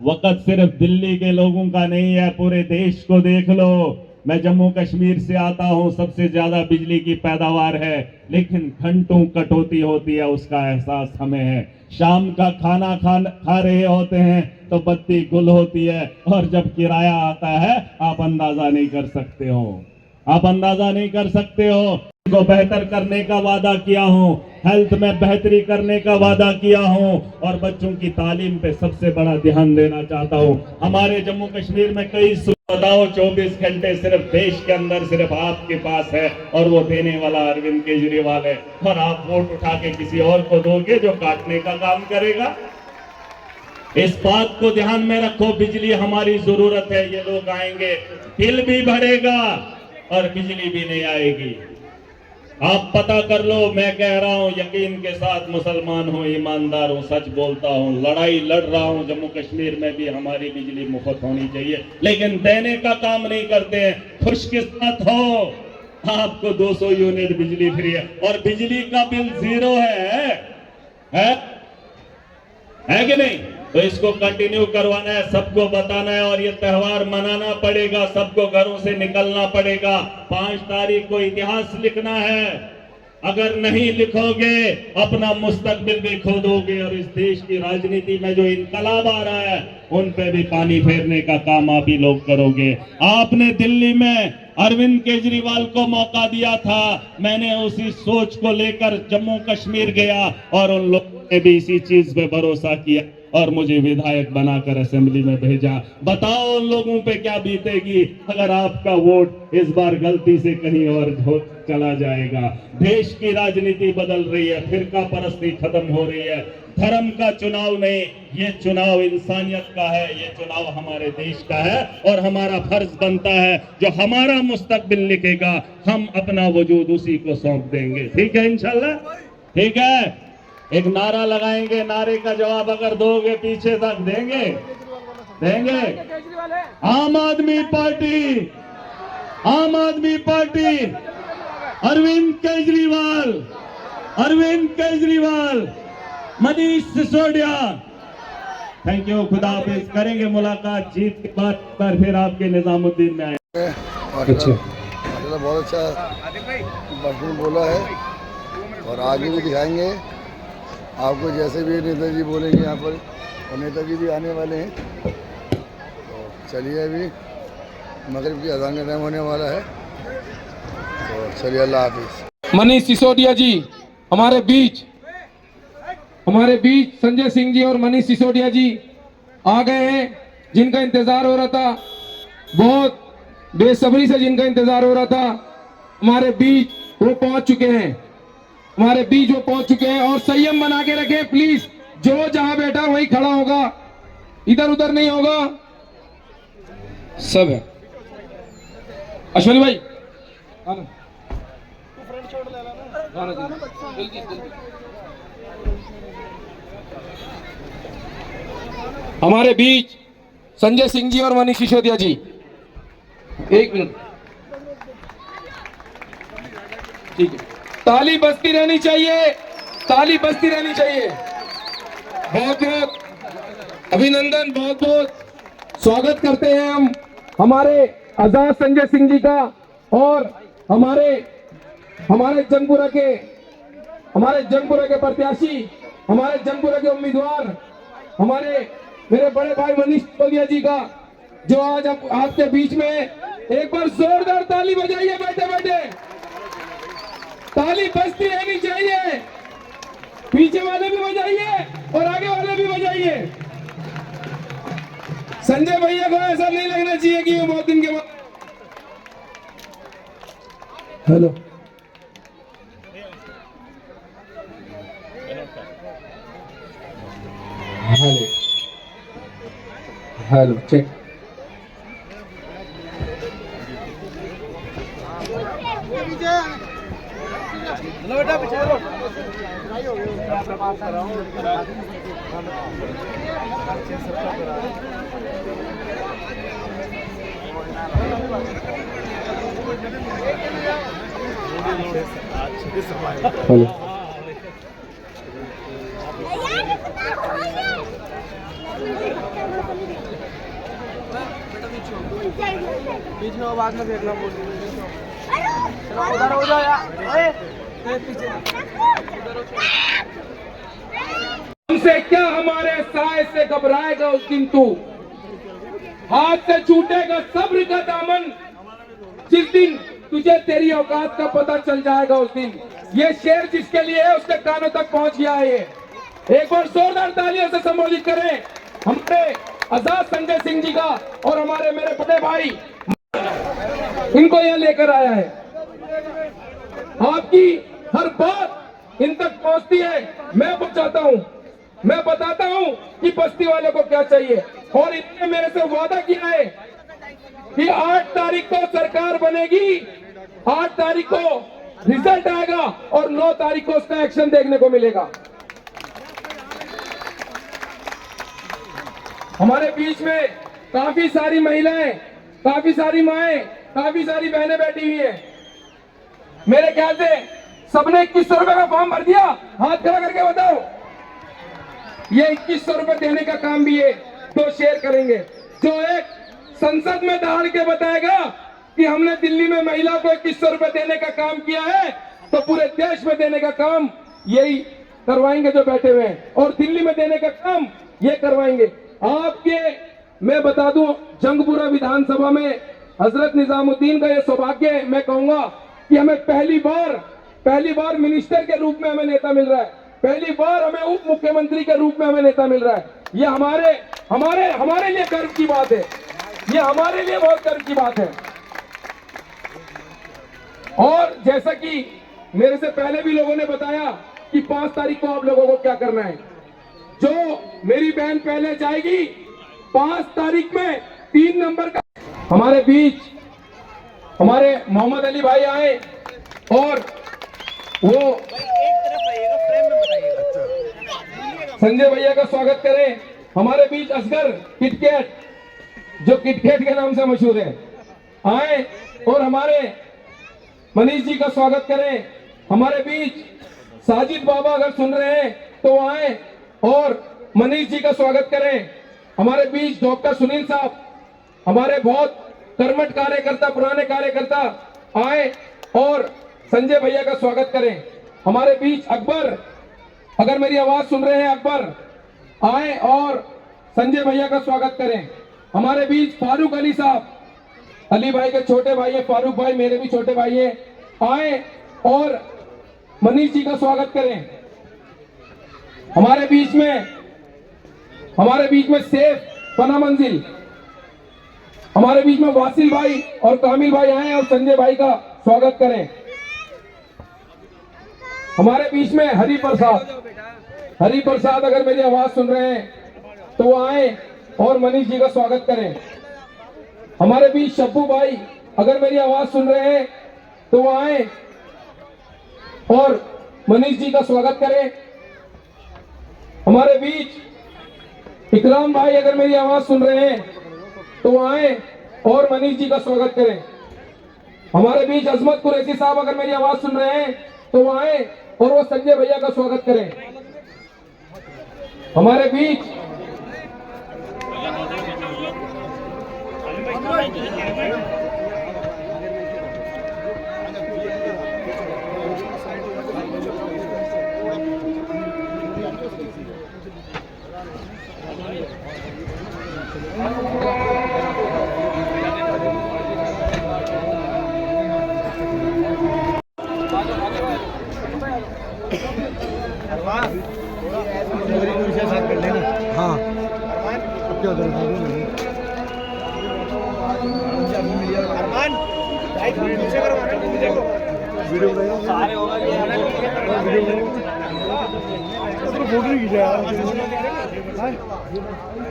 वक्त सिर्फ दिल्ली के लोगों का नहीं है, पूरे देश को देख लो। मैं जम्मू कश्मीर से आता हूं, सबसे ज्यादा बिजली की पैदावार है, लेकिन घंटों कटौती होती है, उसका एहसास हमें है। शाम का खाना खा रहे होते हैं तो बत्ती गुल होती है, और जब किराया आता है आप अंदाजा नहीं कर सकते हो, आप अंदाजा नहीं कर सकते हो। को बेहतर करने का वादा किया हूं, हेल्थ में बेहतरी करने का वादा किया हूं, और बच्चों की तालीम पे सबसे बड़ा ध्यान देना चाहता हूं। हमारे जम्मू कश्मीर में कई बताओ 24 घंटे सिर्फ देश के अंदर सिर्फ आपके पास है, और वो देने वाला अरविंद केजरीवाल है। और आप वोट उठा के किसी और को दोगे जो काटने का काम करेगा। इस बात को ध्यान में रखो, बिजली हमारी जरूरत है। ये लोग आएंगे, बिल भी बढ़ेगा और बिजली भी नहीं आएगी। आप पता कर लो, मैं कह रहा हूं यकीन के साथ, मुसलमान हूं, ईमानदार हूं, सच बोलता हूं, लड़ाई लड़ रहा हूं। जम्मू कश्मीर में भी हमारी बिजली मुफ्त होनी चाहिए, लेकिन देने का काम नहीं करते हैं। खुशकिस्मत हो, आपको 200 यूनिट बिजली फ्री है और बिजली का बिल 0 है कि नहीं? तो इसको कंटिन्यू करवाना है, सबको बताना है, और ये त्योहार मनाना पड़ेगा, सबको घरों से निकलना पड़ेगा। 5 तारीख को इतिहास लिखना है। अगर नहीं लिखोगे अपना मुस्तकबिल भी खो दोगे, और इस देश की राजनीति में जो इनकलाब आ रहा है उन पे भी पानी फेरने का काम आप ही लोग करोगे। आपने दिल्ली में अरविंद केजरीवाल को मौका दिया था, मैंने उसी सोच को लेकर जम्मू कश्मीर गया और उन लोगों ने भी इसी चीज पे भरोसा किया और मुझे विधायक बनाकर असेंबली में भेजा। बताओ उन लोगों पे क्या बीतेगी अगर आपका वोट इस बार गलती से कहीं और चला जाएगा। देश की राजनीति बदल रही है, फिरका परस्ती खत्म हो रही है। धर्म का चुनाव नहीं, ये चुनाव इंसानियत का है, ये चुनाव हमारे देश का है, और हमारा फर्ज बनता है जो हमारा मुस्तकबिल लिखेगा हम अपना वजूद उसी को सौंप देंगे। ठीक है इंशाल्लाह? ठीक है, एक नारा लगाएंगे, नारे का जवाब अगर दोगे पीछे तक देंगे। आम Aadmi Party, Aam Aadmi Party, Arvind Kejriwal, Manish Sisodia. Thank you, खुदा हाफिज। करेंगे मुलाकात जीत के बाद पर, फिर आपके निजामुद्दीन में आए। अच्छा, बहुत अच्छा भाषण बोला है, और आगे भी दिखाएंगे आपको, जैसे भी नेताजी बोलेंगे यहाँ पर, और नेताजी भी आने वाले हैं। तो चलिए, अभी मगरिब की अज़ान का टाइम होने वाला है, तो चलिए, अल्लाह हाफिज़। मनीष सिसोदिया जी हमारे बीच संजय सिंह जी और मनीष सिसोदिया जी आ गए हैं, जिनका इंतजार हो रहा था, बहुत बेसब्री से जिनका इंतजार हो रहा था, हमारे बीच वो पहुंच चुके हैं। और संयम बना के रखें प्लीज, जो जहां बैठा वहीं खड़ा होगा, इधर उधर नहीं होगा। सब है अश्वनी भाई, हमारे बीच संजय सिंह जी और मनीष सिसोदिया जी, 1 मिनट, ठीक है। ताली बजती रहनी चाहिए, ताली बजती रहनी चाहिए। बहुत बहुत अभिनंदन, बहुत बहुत स्वागत करते हैं हम हमारे आजाद संजय सिंह जी का और हमारे जंगपुरा के प्रत्याशी, हमारे जंगपुरा के उम्मीदवार, हमारे मेरे बड़े भाई मनीष सिसोदिया जी का, जो आज आपके बीच में। एक बार जोरदार ताली बजाइए, बैठे बैठे ताली बजती रहनी चाहिए, पीछे वाले भी बजाइए और आगे वाले भी बजाइए। संजय भैया को ऐसा नहीं लगना चाहिए कि वो बहुत दिन के बाद। Hello, hello, hello, check. Hello, बीच में बाद में देखना उधर हो जाओ हमसे क्या हमारे साए से घबराएगा उस दिन तू, हाथ से छूटेगा सब्र का दामन जिस दिन तुझे तेरी औकात का पता चल जाएगा उस दिन। ये शेर जिसके लिए है उसके कानों तक पहुंच गया है। एक बार जोरदार तालियों से संबोधित करें हमारे आजाद संजय सिंह जी का और हमारे मेरे बड़े भाई, इनको यह लेकर आया है। आपकी हर बात इन तक पहुंचती है, मैं पहुंचाता हूं, मैं बताता हूं कि बस्ती वालों को क्या चाहिए। और इन्होंने मेरे से वादा किया है कि 8 तारीख को सरकार बनेगी, 8 तारीख को रिजल्ट आएगा और 9 तारीख को उसका एक्शन देखने को मिलेगा। हमारे बीच में काफी सारी महिलाएं, काफी सारी माएं, काफी सारी बहनें बैठी हुई हैं। मेरे ख्याल से सबने 2100 रुपए का फॉर्म भर दिया, हाथ खड़ा करके बताओ। ये 2100 रुपए देने का काम भी है, तो शेयर करेंगे। जो एक संसद में दहाड़ के बताएगा कि हमने दिल्ली में महिला को 2100 रुपए देने का काम किया है, तो पूरे देश में देने का काम यही करवाएंगे जो बैठे हुए हैं, और दिल्ली में देने का काम ये करवाएंगे। आपके मैं बता दूं, जंगपुरा विधानसभा में हजरत निजामुद्दीन का ये सौभाग्य है, मैं कहूंगा कि हमें पहली बार मिनिस्टर के रूप में हमें नेता मिल रहा है, पहली बार हमें उप मुख्यमंत्री के रूप में हमें नेता मिल रहा है। ये हमारे लिए गर्व की बात है, ये हमारे लिए बहुत गर्व की बात है। और जैसा कि मेरे से पहले भी लोगों ने बताया कि 5 तारीख को आप लोगों को क्या करना है। जो मेरी बहन पहले जाएगी, 5 तारीख में 3 नंबर का हमारे बीच हमारे मोहम्मद अली भाई आए और वो संजय भैया का स्वागत करें। हमारे बीच असगर किटकैट, जो किटकैट के नाम से मशहूर है, आए और हमारे मनीष जी का स्वागत करें। हमारे बीच साजिद बाबा अगर सुन रहे हैं तो आए और मनीष जी का स्वागत करें। हमारे बीच डॉक्टर सुनील साहब, हमारे बहुत कर्मठ कार्यकर्ता, पुराने कार्यकर्ता, आए और संजय भैया का स्वागत करें। हमारे बीच अकबर, अगर मेरी आवाज सुन रहे हैं, अकबर आए और संजय भैया का स्वागत करें। हमारे बीच फारूक अली साहब, अली भाई के छोटे भाई हैं, फारूक भाई मेरे भी छोटे भाई हैं, आए और मनीष जी का स्वागत करें। हमारे बीच में सेफ पना मंजिल, हमारे बीच में वासिल भाई और कामिल भाई आए और संजय भाई का स्वागत करें। हमारे बीच में हरि प्रसाद अगर मेरी आवाज सुन रहे हैं तो वो आए और मनीष जी का स्वागत करें। हमारे बीच शब्बू भाई, अगर मेरी आवाज सुन रहे हैं तो वो आए और मनीष जी का स्वागत करें। हमारे बीच इकराम भाई अगर मेरी आवाज सुन रहे हैं तो आए और मनीष जी का स्वागत करें। हमारे बीच अजमत कुरैशी साहब अगर मेरी आवाज सुन रहे हैं तो आए और वो संजय भैया का स्वागत करें। हमारे बीच हाँ अब क्या करें फोटो नहीं खींचा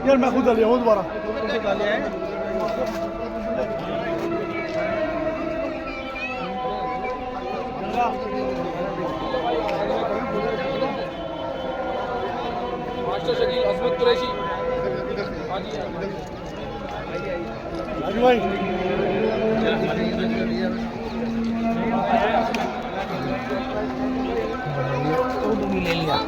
यार मैं खुद लिया हूँ दोबारा। मास्टर शकील अजमत कुरैशी राजू भाई ले लिया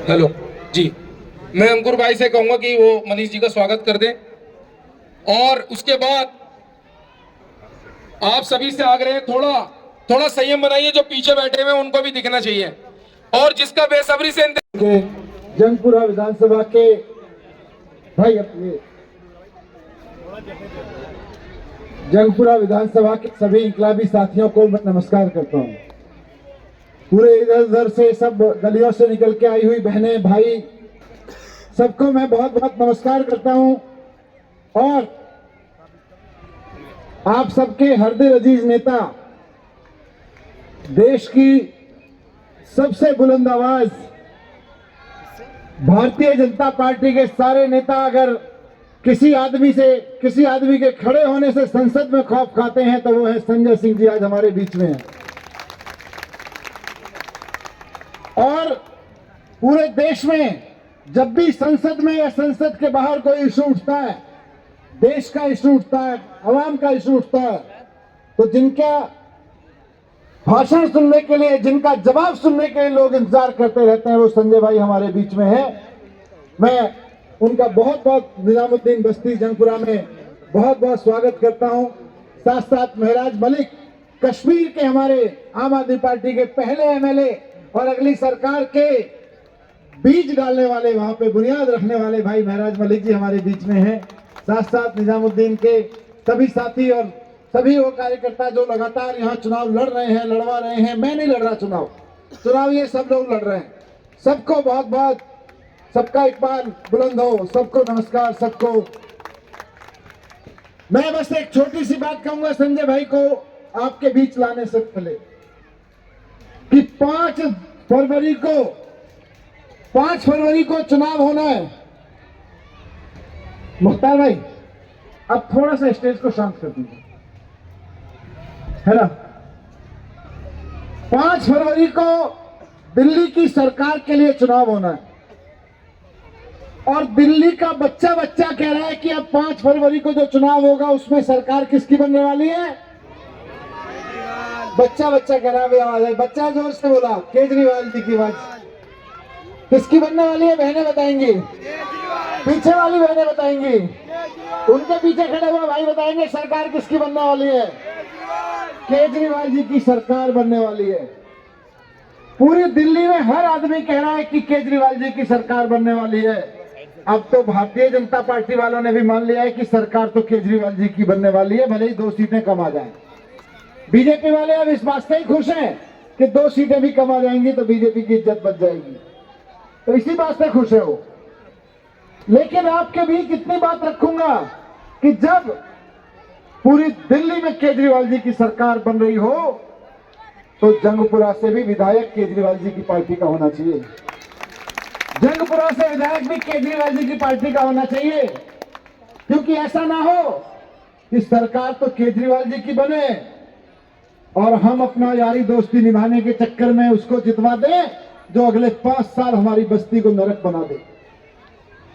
हेलो जी, मैं अंकुर भाई से कहूंगा कि वो मनीष जी का स्वागत कर दें और उसके बाद आप सभी से आग्रह है थोड़ा संयम बनाइए। जो पीछे बैठे हुए हैं उनको भी दिखना चाहिए और जिसका बेसब्री से जंगपुरा विधानसभा के भाई अपने जंगपुरा विधानसभा के सभी इनकलाबी साथियों को मैं नमस्कार करता हूं। पूरे इधर उधर से सब गलियों से निकल के आई हुई बहनें भाई सबको मैं बहुत बहुत नमस्कार करता हूं और आप सबके हृदय अजीज नेता, देश की सबसे बुलंद आवाज भारतीय जनता पार्टी के सारे नेता अगर किसी आदमी के खड़े होने से संसद में खौफ खाते हैं तो वो है संजय सिंह जी, आज हमारे बीच में हैं। और पूरे देश में जब भी संसद में या संसद के बाहर कोई इशू उठता है, देश का इशू उठता है, आवाम का इशू उठता है, तो जिनका भाषण सुनने के लिए, जिनका जवाब सुनने के लिए लोग इंतजार करते रहते हैं, वो संजय भाई हमारे बीच में है। मैं उनका बहुत बहुत निजामुद्दीन बस्ती जंगपुरा में बहुत बहुत स्वागत करता हूं। साथ साथ महराज मलिक, कश्मीर के हमारे आम आदमी पार्टी के पहले एमएलए और अगली सरकार के बीज डालने वाले, वहां पे बुनियाद रखने वाले भाई महराज मलिक जी हमारे बीच में हैं। साथ साथ निजामुद्दीन के सभी साथी और सभी वो कार्यकर्ता जो लगातार यहाँ चुनाव लड़ रहे हैं, लड़वा रहे हैं। मैं नहीं लड़ रहा चुनाव ये सब लोग लड़ रहे हैं। सबको बहुत बहुत, सबका इकबाल बुलंद हो, सबको नमस्कार। सबको मैं बस एक छोटी सी बात कहूंगा संजय भाई को आपके बीच लाने से पहले कि फरवरी को 5 फरवरी को चुनाव होना है। मुख्तार भाई अब थोड़ा सा स्टेज को शांत कर दीजिए, है ना। 5 फरवरी को दिल्ली की सरकार के लिए चुनाव होना है और दिल्ली का बच्चा कह रहा है कि अब 5 फरवरी को जो चुनाव होगा उसमें सरकार किसकी बनने वाली है? बच्चा कह रहा है। आवाज है, बच्चा जोर से बोला। केजरीवाल जी की आवाज किसकी बनने वाली है? बहनें बताएंगी, पीछे वाली बहनें बताएंगी, उनके पीछे खड़े हुए भाई बताएंगे सरकार किसकी बनने वाली है। केजरीवाल जी की सरकार बनने वाली है। पूरी दिल्ली में हर आदमी कह रहा है कि केजरीवाल जी की सरकार बनने वाली है। अब तो भारतीय जनता पार्टी वालों ने भी मान लिया है कि सरकार तो केजरीवाल जी की बनने वाली है, भले ही 2 सीटें कम आ जाएं। बीजेपी वाले अब इस बात से ही खुश हैं कि 2 सीटें भी कम आ जाएंगी तो बीजेपी की इज्जत बच जाएगी, तो इसी बात से खुश है वो। लेकिन आपके बीच इतनी बात रखूंगा कि जब पूरी दिल्ली में केजरीवाल जी की सरकार बन रही हो तो जंगपुरा से भी विधायक केजरीवाल जी की पार्टी का होना चाहिए। जंगपुरा से विधायक भी केजरीवाल जी की पार्टी का होना चाहिए, क्योंकि ऐसा ना हो कि सरकार तो केजरीवाल जी की बने और हम अपना यारी दोस्ती निभाने के चक्कर में उसको जितवा दें जो अगले 5 साल हमारी बस्ती को नरक बना दे,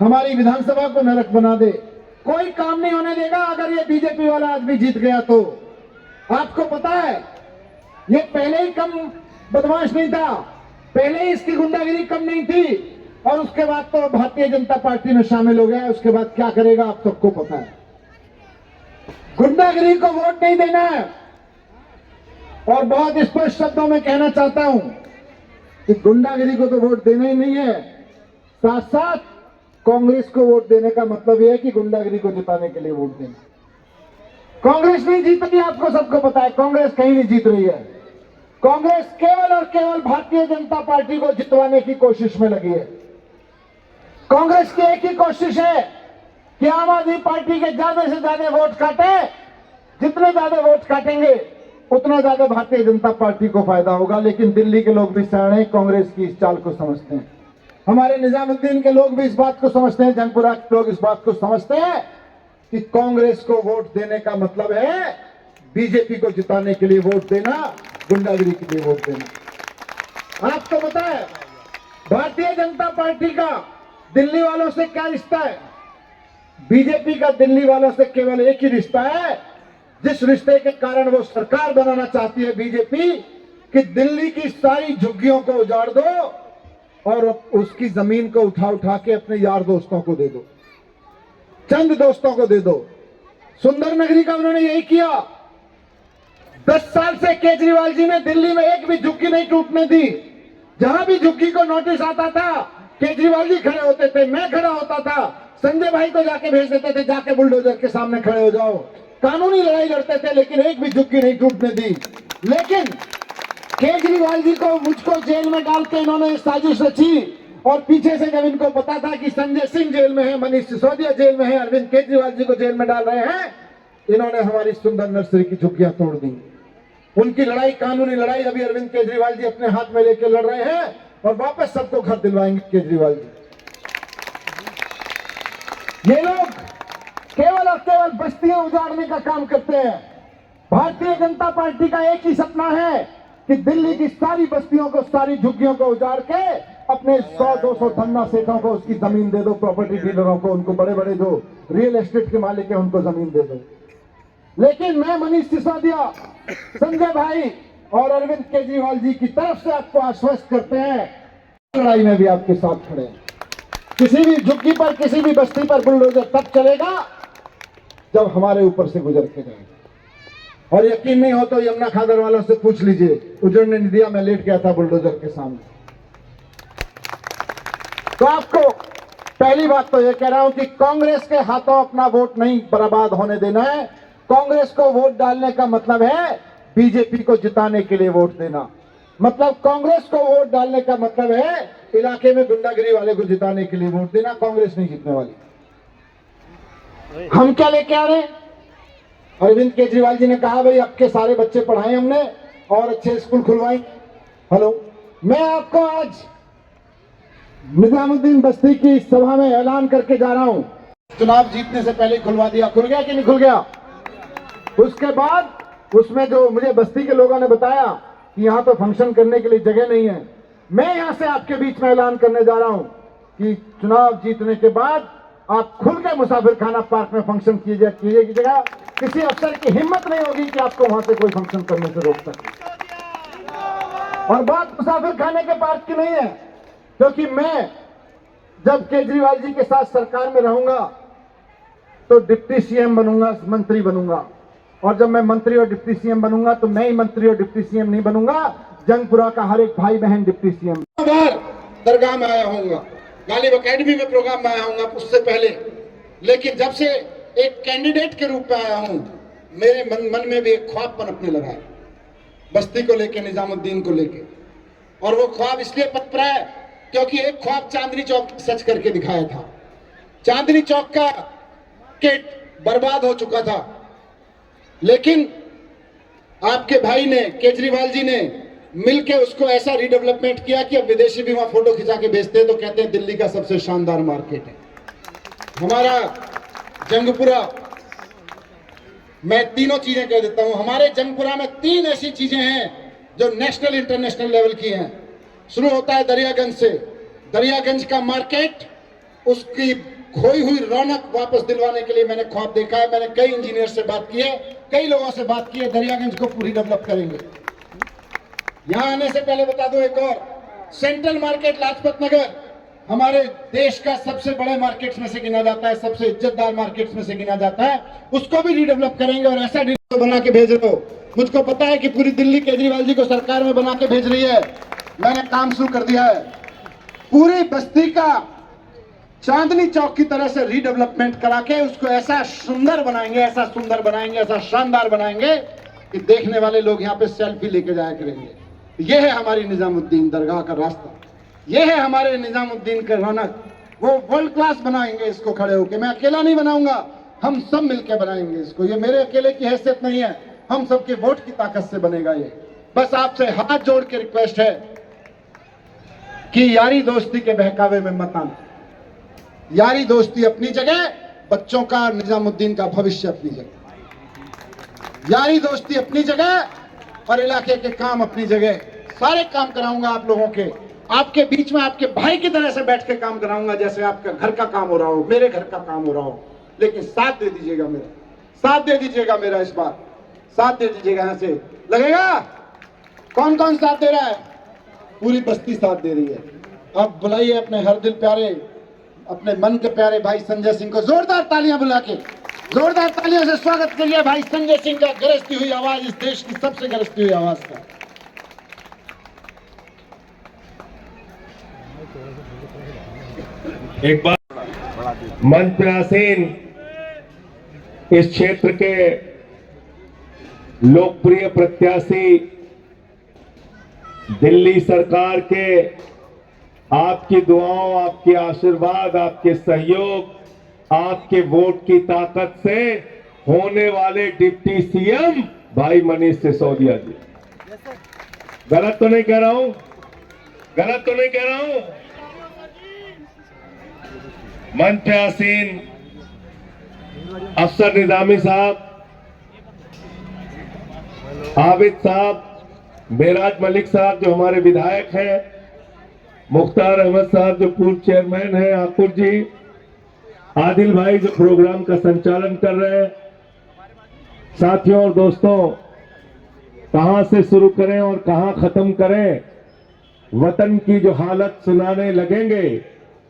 हमारी विधानसभा को नरक बना दे। कोई काम नहीं होने देगा अगर ये बीजेपी वाला आदमी जीत गया तो। आपको पता है ये पहले ही कम बदमाश नहीं था, पहले ही इसकी गुंडागिरी कम नहीं थी और उसके बाद तो भारतीय जनता पार्टी में शामिल हो गया। उसके बाद क्या करेगा आप सबको पता है। गुंडागिरी को वोट नहीं देना है और बहुत स्पष्ट शब्दों में कहना चाहता हूं कि गुंडागिरी को तो वोट देना ही नहीं है। साथ साथ कांग्रेस को वोट देने का मतलब यह है कि गुंडागिरी को जिताने के लिए वोट देना। कांग्रेस नहीं जीत रही, आपको सबको पता है। कांग्रेस कहीं नहीं जीत रही है। कांग्रेस केवल और केवल भारतीय जनता पार्टी को जितवाने की कोशिश में लगी है। कांग्रेस की एक ही कोशिश है कि आम आदमी पार्टी के ज्यादा से ज्यादा वोट काटे। जितने ज्यादा वोट काटेंगे उतना ज्यादा भारतीय जनता पार्टी को फायदा होगा। लेकिन दिल्ली के लोग भी सयाने कांग्रेस की इस चाल को समझते हैं। हमारे निजामुद्दीन के लोग भी इस बात को समझते हैं, जंगपुरा के लोग इस बात को समझते हैं कि कांग्रेस को वोट देने का मतलब है बीजेपी को जिताने के लिए वोट देना, गुंडागिरी के लिए वोट देना। आपको पता है भारतीय जनता पार्टी का दिल्ली वालों से क्या रिश्ता है? बीजेपी का दिल्ली वालों से केवल एक ही रिश्ता है, जिस रिश्ते के कारण वो सरकार बनाना चाहती है बीजेपी, कि दिल्ली की सारी झुग्गियों को उजाड़ दो और उसकी जमीन को उठा के अपने यार दोस्तों को दे दो, चंद दोस्तों को दे दो। सुंदर नगरी का उन्होंने यही किया। 10 साल से केजरीवाल जी ने दिल्ली में एक भी झुग्गी नहीं टूटने दी। जहां भी झुग्गी को नोटिस आता था केजरीवाल जी खड़े होते थे, मैं खड़ा होता था, संजय भाई को जाके भेज देते थे, जाके बुलडोजर के सामने खड़े हो जाओ। कानूनी लड़ाई लड़ते थे लेकिन एक भी झुग्गी नहीं टूटने दी। लेकिन केजरीवाल जी को मुझको जेल में डाल के इन्होंने साजिश रची और पीछे से जब इनको पता था कि संजय सिंह जेल में है, मनीष सिसोदिया जेल में है, अरविंद केजरीवाल जी को जेल में डाल रहे हैं, इन्होंने हमारी सुंदर नर्सरी की झुग्गियां तोड़ दी। उनकी लड़ाई, कानूनी लड़ाई अभी अरविंद केजरीवाल जी अपने हाथ में लेकर लड़ रहे हैं और वापस सबको घर दिलवाएंगे केजरीवाल जी। ये लोग केवल और केवल बस्तियां उजाड़ने का काम करते हैं। भारतीय जनता पार्टी का एक ही सपना है कि दिल्ली की सारी बस्तियों को, सारी झुग्गियों को उजाड़ के अपने 100-200 धन्ना सेठों को उसकी जमीन दे दो, प्रॉपर्टी डीलरों को, उनको बड़े बड़े जो रियल एस्टेट के मालिक है उनको जमीन दे दो। लेकिन मैं मनीष सिसोदिया, संजय भाई और अरविंद केजरीवाल जी की तरफ से आपको आश्वस्त करते हैं, लड़ाई में भी आपके साथ खड़े हैं। किसी भी झुग्गी पर, किसी भी बस्ती पर बुलडोजर तब चलेगा जब हमारे ऊपर से गुजर के जाएगा। और यकीन नहीं हो तो यमुना खादर वालों से पूछ लीजिए, उजड़ने नहीं दिया, मैं लेट गया था बुलडोजर के सामने। तो आपको पहली बात तो यह कह रहा हूं कि कांग्रेस के हाथों अपना वोट नहीं बर्बाद होने देना है। कांग्रेस को वोट डालने का मतलब है बीजेपी को जिताने के लिए वोट देना। मतलब कांग्रेस को वोट डालने का मतलब है इलाके में गुंडागिरी वाले को जिताने के लिए वोट देना। कांग्रेस नहीं जीतने वाली। हम क्या लेके आ रहे हैं? अरविंद केजरीवाल जी ने कहा भाई अब के सारे बच्चे पढ़ाएं हमने और अच्छे स्कूल खुलवाएं। हेलो, मैं आपको आज निजामुद्दीन बस्ती की सभा में ऐलान करके जा रहा हूं। चुनाव जीतने से पहले खुलवा दिया, खुल गया कि नहीं खुल गया? उसके बाद उसमें जो मुझे बस्ती के लोगों ने बताया कि यहां तो फंक्शन करने के लिए जगह नहीं है, मैं यहां से आपके बीच में ऐलान करने जा रहा हूं कि चुनाव जीतने के बाद आप खुल के मुसाफिर खाना पार्क में फंक्शन कीजिएगा। किसी अफसर की हिम्मत नहीं होगी कि आपको वहां से कोई फंक्शन करने से रोक सके। और बात मुसाफिर खाने के पार्क की नहीं है, क्योंकि मैं जब केजरीवाल जी के साथ सरकार में रहूंगा तो डिप्टी सीएम बनूंगा, मंत्री बनूंगा। और जब मैं मंत्री और डिप्टी सीएम बनूंगा तो मैं ही मंत्री और डिप्टी सीएम नहीं बनूंगा, जंगपुरा का हर एक भाई बहन डिप्टी सीएम। बार दरगाह में आया हूंगा, गालिब एकेडमी में प्रोग्राम में आया हूंगा उससे पहले, लेकिन जब से एक कैंडिडेट के रूप में आया हूं, मेरे मन में भी एक ख्वाब पनपने लगा है बस्ती को लेके, निजामुद्दीन को लेके। और वो ख्वाब इसलिए पनपरा है क्योंकि एक ख्वाब चांदनी चौक सच करके दिखाया था। चांदनी चौक का किट बर्बाद हो चुका था, लेकिन आपके भाई ने, केजरीवाल जी ने मिलके उसको ऐसा रीडेवलपमेंट किया कि अब विदेशी भी वहां फोटो खिंचा के भेजते हैं तो कहते हैं दिल्ली का सबसे शानदार मार्केट है हमारा जंगपुरा। मैं तीनों चीजें कह देता हूं, हमारे जंगपुरा में 3 ऐसी चीजें हैं जो नेशनल इंटरनेशनल लेवल की हैं। शुरू होता है दरियागंज से। दरियागंज का मार्केट, उसकी खोई हुई रौनक वापस दिलवाने के लिए मैंने ख्वाब देखा है। मैंने कई इंजीनियर से बात की है, कई लोगों से बात की है। दरियागंज को पूरी डेवलप करेंगे। यहां आने से पहले बता दूं एक और, सेंट्रल मार्केट लाजपत नगर हमारे देश का सबसे बड़े मार्केट्स में से गिना जाता है, सबसे इज्जतदार मार्केट्स में से गिना जाता है। उसको भी रीडेवलप करेंगे और ऐसा बना के भेज दो। मुझको पता है कि पूरी दिल्ली केजरीवाल जी को सरकार में बना के भेज रही है। मैंने काम शुरू कर दिया है। पूरी बस्ती का चांदनी चौक की तरह से रीडेवलपमेंट करा के उसको ऐसा सुंदर बनाएंगे, ऐसा सुंदर बनाएंगे, ऐसा शानदार बनाएंगे कि देखने वाले लोग यहाँ पे सेल्फी लेके जाया करेंगे। यह है हमारी निजामुद्दीन दरगाह का रास्ता, यह है हमारे निजामुद्दीन का रौनक। वो वर्ल्ड क्लास बनाएंगे इसको खड़े होके। मैं अकेला नहीं बनाऊंगा, हम सब मिलकर बनाएंगे इसको। ये मेरे अकेले की हैसियत नहीं है, हम सबके वोट की ताकत से बनेगा ये। बस आपसे हाथ जोड़ के रिक्वेस्ट है कि यारी दोस्ती के बहकावे में मत आना। यारी दोस्ती अपनी जगह, बच्चों का, निजामुद्दीन का भविष्य अपनी जगह। यारी दोस्ती अपनी जगह और इलाके के काम अपनी जगह। सारे काम कराऊंगा आप लोगों के, आपके बीच में आपके भाई की तरह से बैठ के काम कराऊंगा, जैसे आपका घर का काम हो रहा हो, मेरे घर का काम हो रहा हो। लेकिन साथ दे दीजिएगा मेरा, साथ दे दीजिएगा मेरा, इस बार साथ दे दीजिएगा। यहां से लगेगा। कौन कौन साथ दे रहा है? पूरी बस्ती साथ दे रही है। अब बुलाइए अपने हर दिल प्यारे, अपने मन के प्यारे भाई संजय सिंह को जोरदार तालियां बुला के, जोरदार तालियों से स्वागत करिए भाई संजय सिंह का, गरजती हुई आवाज, इस देश की सबसे गरजती हुई आवाज का। एक बार मंच पर आसीन इस क्षेत्र के लोकप्रिय प्रत्याशी, दिल्ली सरकार के आपकी दुआओं, आपके आशीर्वाद, आपके सहयोग, आपके वोट की ताकत से होने वाले डिप्टी सीएम भाई मनीष सिसोदिया जी। गलत तो नहीं कह रहा हूं? गलत तो नहीं कह रहा हूं? मंच पे आसीन अफसर निजामी साहब, आबिद साहब, मेराज मलिक साहब जो हमारे विधायक हैं, मुख्तार अहमद साहब जो पूर्व चेयरमैन हैं, आकुर जी, आदिल भाई जो प्रोग्राम का संचालन कर रहे हैं, साथियों और दोस्तों, कहां से शुरू करें और कहां खत्म करें? वतन की जो हालत सुनाने लगेंगे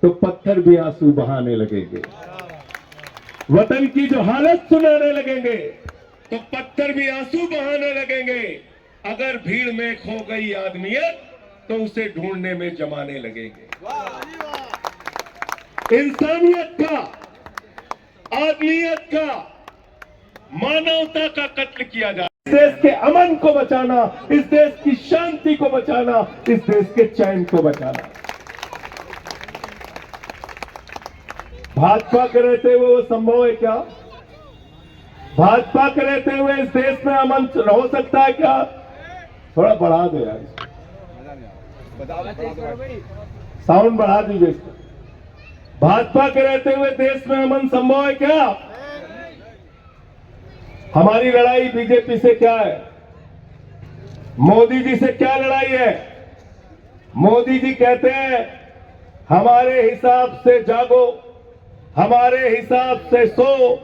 तो पत्थर भी आंसू बहाने लगेंगे। वतन की जो हालत सुनाने लगेंगे तो पत्थर भी आंसू बहाने लगेंगे। अगर भीड़ में खो गई आदमियत तो उसे ढूंढने में जमाने लगेंगे। इंसानियत का, आदमियत का, मानवता का कत्ल किया जा, इस देश के अमन को बचाना, इस देश की शांति को बचाना, इस देश के चैन को बचाना। भाजपा के रहते हुए वो संभव है क्या? भाजपा के रहते हुए इस देश में अमन हो सकता है क्या? थोड़ा बढ़ा दो यार। साउंड बढ़ा दीजिए इसको। भाजपा के रहते हुए देश में अमन संभव है क्या? हमारी लड़ाई बीजेपी से क्या है? मोदी जी से क्या लड़ाई है? मोदी जी कहते हैं हमारे हिसाब से जागो, हमारे हिसाब से सो,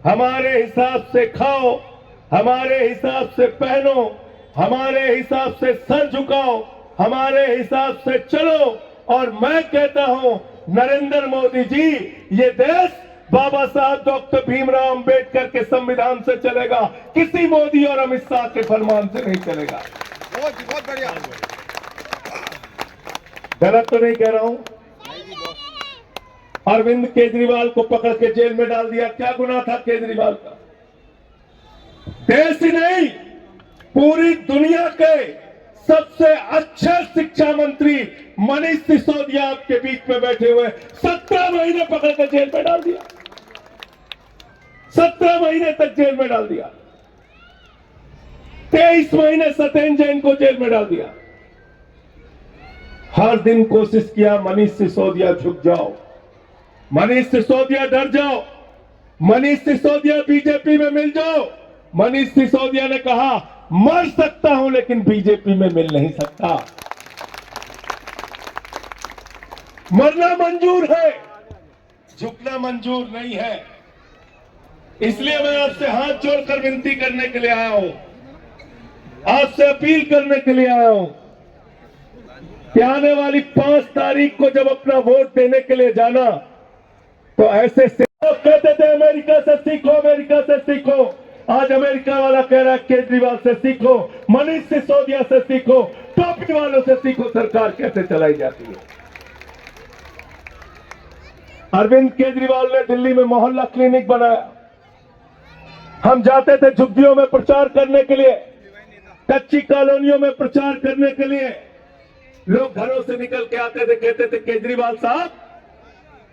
हमारे हिसाब से खाओ, हमारे हिसाब से पहनो, हमारे हिसाब से सर झुकाओ, हमारे हिसाब से चलो। और मैं कहता हूं नरेंद्र मोदी जी, ये देश बाबा साहब डॉक्टर भीमराव अंबेडकर के संविधान से चलेगा, किसी मोदी और अमित शाह के फरमान से नहीं चलेगा। बहुत बढ़िया। गलत तो नहीं कह रहा हूं? अरविंद केजरीवाल को पकड़ के जेल में डाल दिया, क्या गुनाह था केजरीवाल का? देश ही नहीं पूरी दुनिया के सबसे अच्छे शिक्षा मंत्री मनीष सिसोदिया आपके बीच में बैठे हुए 17 महीने पकड़ के जेल में डाल दिया, 17 महीने तक जेल में डाल दिया। 23 महीने सत्येंद्र जैन को जेल में डाल दिया। हर दिन कोशिश किया मनीष सिसोदिया झुक जाओ, मनीष सिसोदिया डर जाओ, मनीष सिसोदिया बीजेपी में मिल जाओ। मनीष सिसोदिया ने कहा मर सकता हूं लेकिन बीजेपी में मिल नहीं सकता। मरना मंजूर है, झुकना मंजूर नहीं है। इसलिए मैं आपसे हाथ जोड़कर विनती करने के लिए आया हूं, आपसे अपील करने के लिए आया हूं कि आने वाली 5 तारीख को जब अपना वोट देने के लिए जाना तो ऐसे लोग कहते थे अमेरिका से सीखो, अमेरिका से सीखो। आज अमेरिका वाला कह रहा है केजरीवाल से सीखो, मनीष सिसोदिया से सीखो, टोपी वालों से सीखो सरकार कैसे चलाई जाती है। अरविंद केजरीवाल ने दिल्ली में मोहल्ला क्लिनिक बनाया। हम जाते थे झुग्गियों में प्रचार करने के लिए, कच्ची कॉलोनियों में प्रचार करने के लिए। लोग घरों से निकल के आते थे, कहते थे केजरीवाल साहब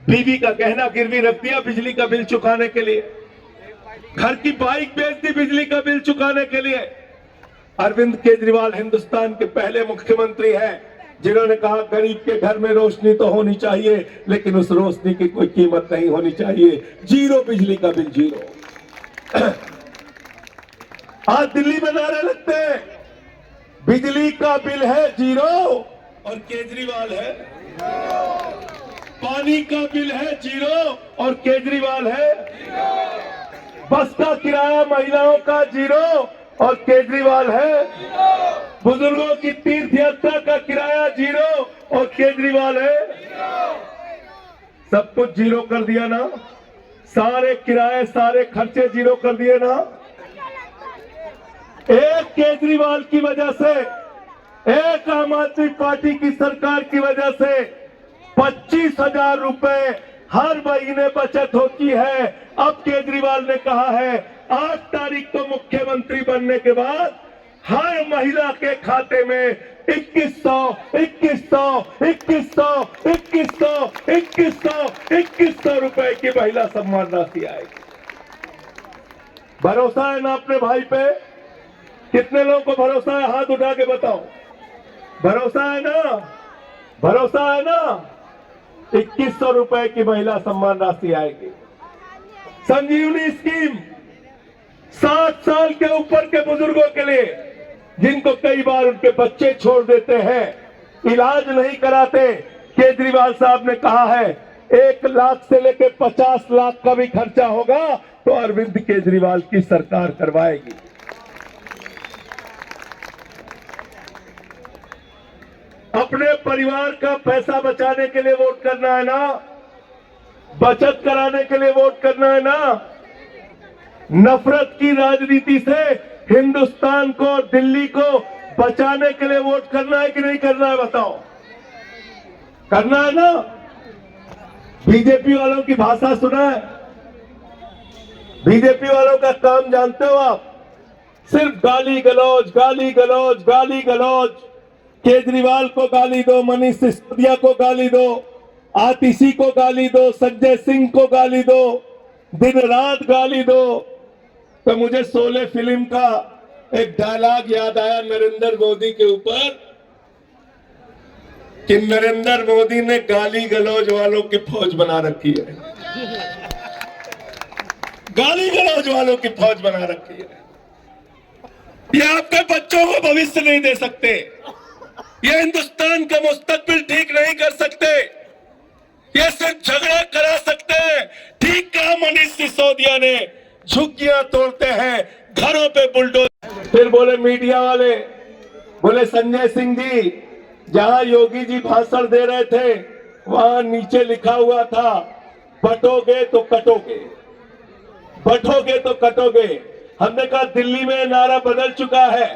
बीवी का गहना गिरवी रख दिया बिजली का बिल चुकाने के लिए, घर की बाइक बेच दी बिजली का बिल चुकाने के लिए। अरविंद केजरीवाल हिंदुस्तान के पहले मुख्यमंत्री हैं जिन्होंने कहा गरीब के घर में रोशनी तो होनी चाहिए लेकिन उस रोशनी की कोई कीमत नहीं होनी चाहिए, जीरो बिजली का बिल, जीरो। आज दिल्ली में नारे लगते हैं बिजली का बिल है जीरो और केजरीवाल है, पानी का बिल है जीरो और केजरीवाल है, बस का किराया महिलाओं का जीरो और केजरीवाल है, बुजुर्गों की तीर्थ यात्रा का किराया जीरो और केजरीवाल है। सब कुछ जीरो कर दिया ना, सारे किराए सारे खर्चे जीरो कर दिए ना। एक केजरीवाल की वजह से, एक आम आदमी पार्टी की सरकार की वजह से 25,000 रुपए हर महीने बचत होती है। अब केजरीवाल ने कहा है 8 तारीख को मुख्यमंत्री बनने के बाद हर महिला के खाते में 2100 रुपए की महिला सम्मान राशि आएगी। भरोसा है ना अपने भाई पे? कितने लोगों को भरोसा है? हाथ उठा के बताओ। भरोसा है ना? भरोसा है ना? 2100 रुपए की महिला सम्मान राशि आएगी। संजीवनी स्कीम 60 साल के ऊपर के बुजुर्गों के लिए जिनको कई बार उनके बच्चे छोड़ देते हैं, इलाज नहीं कराते। केजरीवाल साहब ने कहा है 1 लाख से लेकर 50 लाख का भी खर्चा होगा तो अरविंद केजरीवाल की सरकार करवाएगी। अपने परिवार का पैसा बचाने के लिए वोट करना है ना, बचत कराने के लिए वोट करना है ना। नफरत की राजनीति से हिंदुस्तान को, दिल्ली को बचाने के लिए वोट करना है कि नहीं करना है? बताओ, करना है ना? बीजेपी वालों की भाषा सुना है? बीजेपी वालों का काम जानते हो आप? सिर्फ गाली गलौज, गाली गलौज, गाली गलौज। केजरीवाल को गाली दो, मनीष सिसोदिया को गाली दो, आतिशी को गाली दो, संजय सिंह को गाली दो, दिन रात गाली दो। तो मुझे शोले फिल्म का एक डायलॉग याद आया नरेंद्र मोदी के ऊपर। कि नरेंद्र मोदी ने गाली गलौज वालों की फौज बना रखी है। गाली गलौज वालों की फौज बना रखी है। ये आपके बच्चों को भविष्य नहीं दे सकते, ये हिंदुस्तान का मुस्तकबिल ठीक नहीं कर सकते, ये सिर्फ झगड़ा करा सकते हैं। ठीक कहा मनीष सिसोदिया ने, झुग्गियां तोड़ते हैं, घरों पे बुलडोजर। फिर बोले मीडिया वाले, बोले संजय सिंह जी, जहां योगी जी भाषण दे रहे थे वहां नीचे लिखा हुआ था बटोगे तो कटोगे, बटोगे तो कटोगे। हमने कहा दिल्ली में नारा बदल चुका है।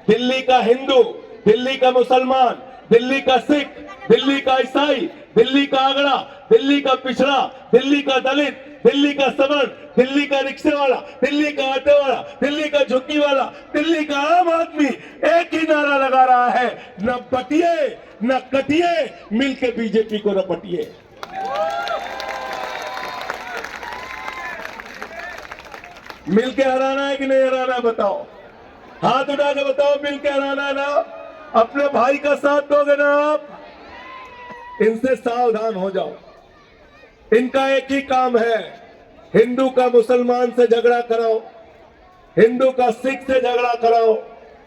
दिल्ली का हिंदू, दिल्ली का मुसलमान, दिल्ली का सिख, दिल्ली का ईसाई, दिल्ली का आगड़ा, दिल्ली का पिछड़ा, दिल्ली का दलित, दिल्ली का सवर्ण, दिल्ली का रिक्शे वाला, दिल्ली का ऑटो वाला, दिल्ली का झुग्गी वाला, दिल्ली का आम आदमी एक ही नारा लगा रहा है, न बटिए न कटिए, मिलके बीजेपी को रपटिए। मिलके हराना है कि नहीं हराना, बताओ, हाथ उठा के बताओ। मिलके हराना है ना? अपने भाई का साथ दोगे ना आप? इनसे सावधान हो जाओ। इनका एक ही काम है, हिंदू का मुसलमान से झगड़ा कराओ, हिंदू का सिख से झगड़ा कराओ,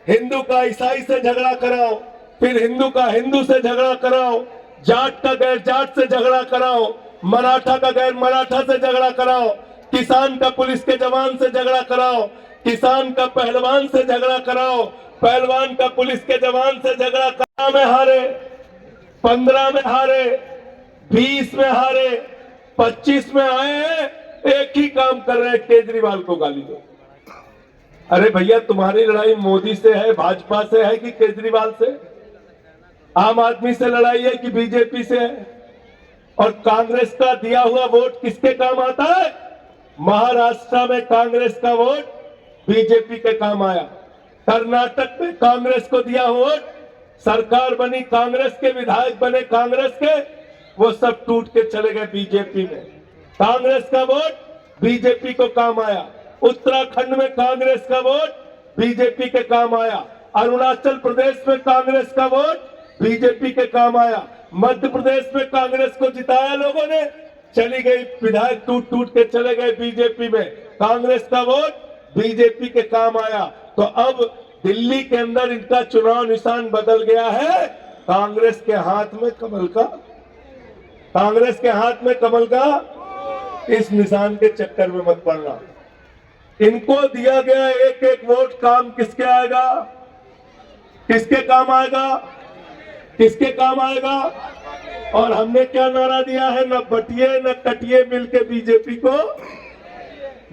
हिंदू का ईसाई से झगड़ा कराओ, फिर हिंदू का हिंदू से झगड़ा कराओ, जाट का गैर जाट से झगड़ा कराओ, मराठा का गैर मराठा से झगड़ा कराओ, किसान का पुलिस के जवान से झगड़ा कराओ, किसान का पहलवान से झगड़ा कराओ, पहलवान का पुलिस के जवान से झगड़ा कराओ। में हारे, 15 में हारे, 20 में हारे, 25 में आए हैं, एक ही काम कर रहे हैं, केजरीवाल को गाली दो। अरे भैया, तुम्हारी लड़ाई मोदी से है, भाजपा से है कि केजरीवाल से? आम आदमी से लड़ाई है कि बीजेपी से है? और कांग्रेस का दिया हुआ वोट किसके काम आता है? महाराष्ट्र में कांग्रेस का वोट बीजेपी के काम आया, कर्नाटक में कांग्रेस को दिया वोट, सरकार बनी कांग्रेस के, विधायक बने कांग्रेस के, वो सब टूट के चले गए बीजेपी में। कांग्रेस का वोट बीजेपी को काम आया। उत्तराखंड में कांग्रेस का वोट बीजेपी के काम आया। अरुणाचल प्रदेश में कांग्रेस का वोट बीजेपी के काम आया। मध्य प्रदेश में कांग्रेस को जिताया लोगों ने, चली गई विधायक टूट टूट के चले गए बीजेपी में। कांग्रेस का वोट बीजेपी के काम आया। तो अब दिल्ली के अंदर इनका चुनाव निशान बदल गया है, कांग्रेस के हाथ में कमल का, कांग्रेस के हाथ में कमल का। इस निशान के चक्कर में मत पड़ना। इनको दिया गया एक एक वोट काम किसके आएगा? किसके काम आएगा? किसके काम आएगा? और हमने क्या नारा दिया है? न बटिए न कटिए मिलके बीजेपी को,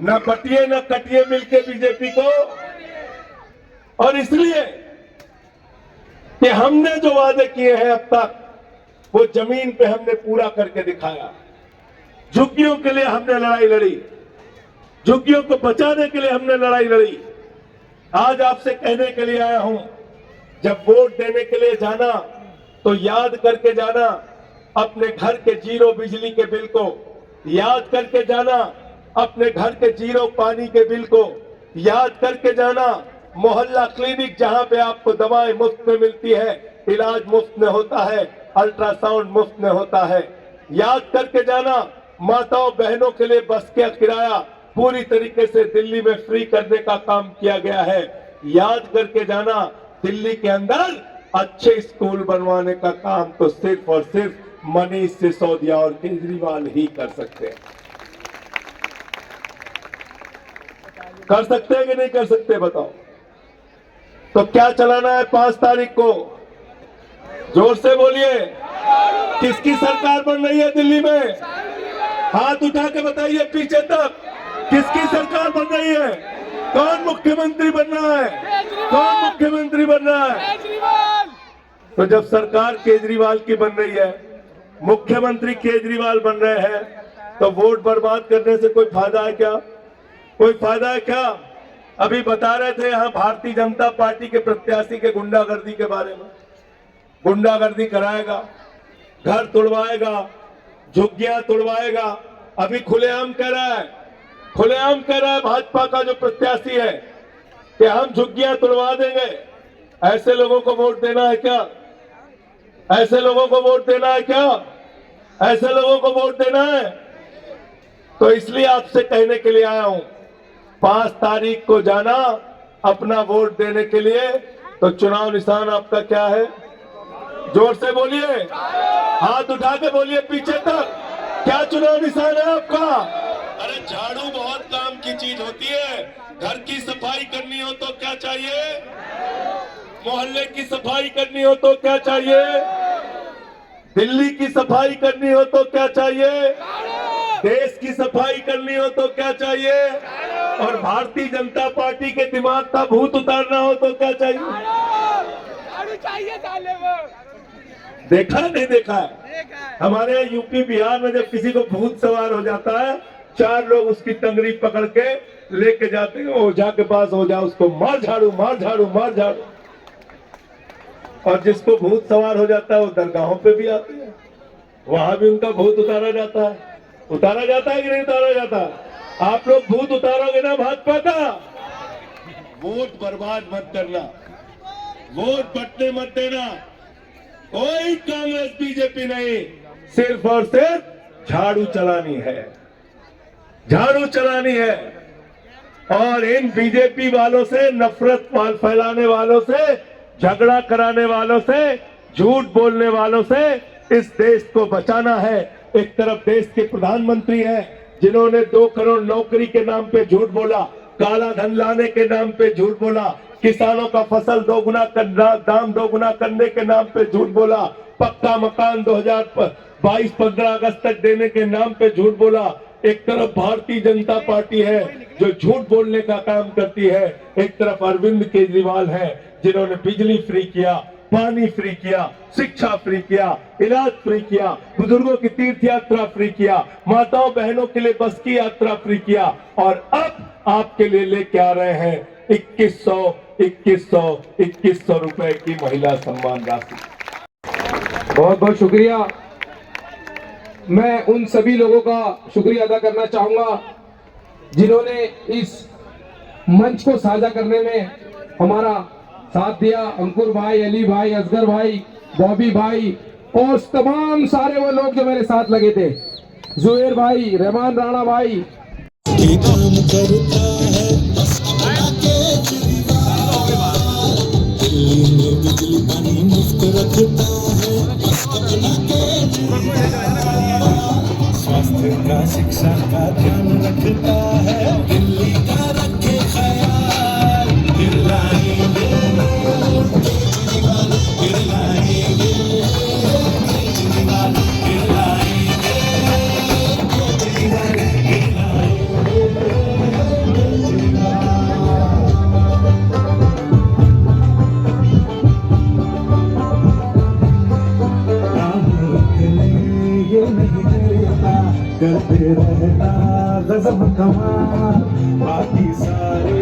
न बटिए न कटिए मिलके बीजेपी को। और इसलिए कि हमने जो वादे किए हैं अब तक, वो जमीन पे हमने पूरा करके दिखाया। झुग्गियों के लिए हमने लड़ाई लड़ी, झुग्गियों को बचाने के लिए हमने लड़ाई लड़ी। आज आपसे कहने के लिए आया हूं, जब वोट देने के लिए जाना तो याद करके जाना अपने घर के जीरो बिजली के बिल को, याद करके जाना अपने घर के जीरो पानी के बिल को, याद करके जाना मोहल्ला क्लिनिक जहां पे आपको दवाएं मुफ्त में मिलती है, इलाज मुफ्त में होता है, अल्ट्रासाउंड मुफ्त में होता है। याद करके जाना माताओं बहनों के लिए बस का किराया पूरी तरीके से दिल्ली में फ्री करने का काम किया गया है। याद करके जाना दिल्ली के अंदर अच्छे स्कूल बनवाने का काम तो सिर्फ और सिर्फ मनीष सिसोदिया और केजरीवाल ही कर सकते हैं। कर सकते हैं कि नहीं कर सकते बताओ? तो क्या चलाना है 5 तारीख को? जोर से बोलिए, किसकी सरकार बन रही है दिल्ली में? हाथ उठा के बताइए पीछे तक, किसकी सरकार बन रही है? कौन मुख्यमंत्री बन रहा है? कौन मुख्यमंत्री बन रहा है? तो जब सरकार केजरीवाल की बन रही है, मुख्यमंत्री केजरीवाल बन रहे हैं, तो वोट बर्बाद करने से कोई फायदा है क्या? कोई फायदा है क्या? अभी बता रहे थे यहाँ भारतीय जनता पार्टी के प्रत्याशी के गुंडागर्दी के बारे में। गुंडागर्दी कराएगा, घर तोड़वाएगा, झुग्गियां तोड़वाएगा। अभी खुलेआम कह रहा है, खुलेआम कह रहा है भाजपा का जो प्रत्याशी है कि हम झुग्गियां तोड़वा देंगे। ऐसे लोगों को वोट देना है क्या? ऐसे लोगों को वोट देना है क्या? ऐसे लोगों को वोट देना है? तो इसलिए आपसे कहने के लिए आया हूं, 5 तारीख को जाना अपना वोट देने के लिए। तो चुनाव निशान आपका क्या है? जोर से बोलिए, हाथ उठा के बोलिए पीछे तक, क्या चुनाव निशान है आपका? अरे झाड़ू बहुत काम की चीज होती है। घर की सफाई करनी हो तो क्या चाहिए? मोहल्ले की सफाई करनी हो तो क्या चाहिए? दिल्ली की सफाई करनी हो तो क्या चाहिए? देश की सफाई करनी हो तो क्या चाहिए? और भारतीय जनता पार्टी के दिमाग का भूत उतारना हो तो क्या चाहिए? देखा नहीं देखा है? हमारे यूपी बिहार में जब किसी को भूत सवार हो जाता है, 4 लोग उसकी टंगरी पकड़ के लेके जाते हैं ओझा के पास, ओझा उसको मार झाड़ू मार झाड़ू मार झाड़ू। और जिसको भूत सवार हो जाता है वो दरगाहों पे भी आते हैं, वहां भी उनका भूत उतारा जाता है। उतारा जाता है कि नहीं उतारा जाता? आप लोग भूत उतारोगे ना भाजपा का? वोट बर्बाद मत करना, वोट बटने मत देना। कोई कांग्रेस बीजेपी नहीं, सिर्फ और सिर्फ झाड़ू चलानी है, झाड़ू चलानी है। और इन बीजेपी वालों से, नफरत फैलाने वालों से, झगड़ा कराने वालों से, झूठ बोलने वालों से इस देश को बचाना है। एक तरफ देश के प्रधानमंत्री हैं जिन्होंने 2 करोड़ नौकरी के नाम पे झूठ बोला, काला धन लाने के नाम पे झूठ बोला, किसानों का फसल दोगुना करना, दाम दोगुना करने के नाम पे झूठ बोला, पक्का मकान 2022-15 अगस्त तक देने के नाम पे झूठ बोला। एक तरफ भारतीय जनता पार्टी है जो झूठ बोलने का काम करती है, एक तरफ अरविंद केजरीवाल है जिन्होंने बिजली फ्री किया, पानी फ्री किया, शिक्षा फ्री किया, इलाज फ्री किया, बुजुर्गों की तीर्थ यात्रा फ्री किया, माताओं बहनों के लिए बस की यात्रा फ्री किया। और अब आपके लिए लेके आ रहे हैं 2100 रुपए की महिला सम्मान राशि। बहुत बहुत शुक्रिया। मैं उन सभी लोगों का शुक्रिया अदा करना चाहूंगा जिन्होंने इस मंच को साझा करने में हमारा साथ दिया। अंकुर भाई, अली भाई, असगर भाई, बॉबी भाई और तमाम सारे वो लोग जो मेरे साथ लगे थे, जुबेर भाई, रहमान राणा भाई। स्वास्थ्य का, शिक्षा का ध्यान रखता है, दिल्ली का रखे ख्याल। दिलाएंगे केजरीवाल, दिलाएंगे केजरीवाल, दिलाएंगे केजरीवाल, करते रहना गजब कमाल। बाकी सारे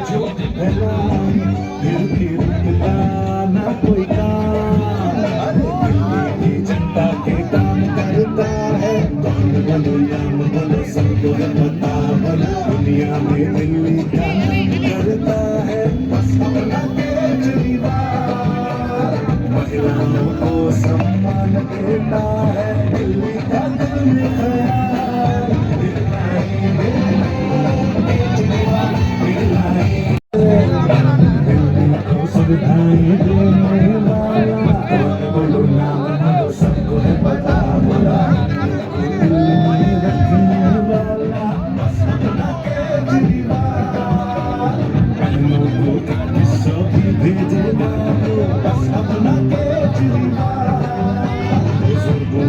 जो फैलाए फिर भी रुकना ना कोई काम। दिल्ली की जनता के काम करता है, बोलो याम बोलो सबको पता, बोलो दुनिया में दिल्ली का करता है बस अपना केजरीवाल। महिलाओं को सम्मान देता है, दिल्ली का दिल में ख्याल। सुविधाएं देने वाला, बोलो नाम बोलो सबको है पता, बोला दिल्ली में रखने वाला बस अपना केजरीवाल। बहनों को 2100 भी भेजेगा बस अपना केजरीवाल। बुजुर्गों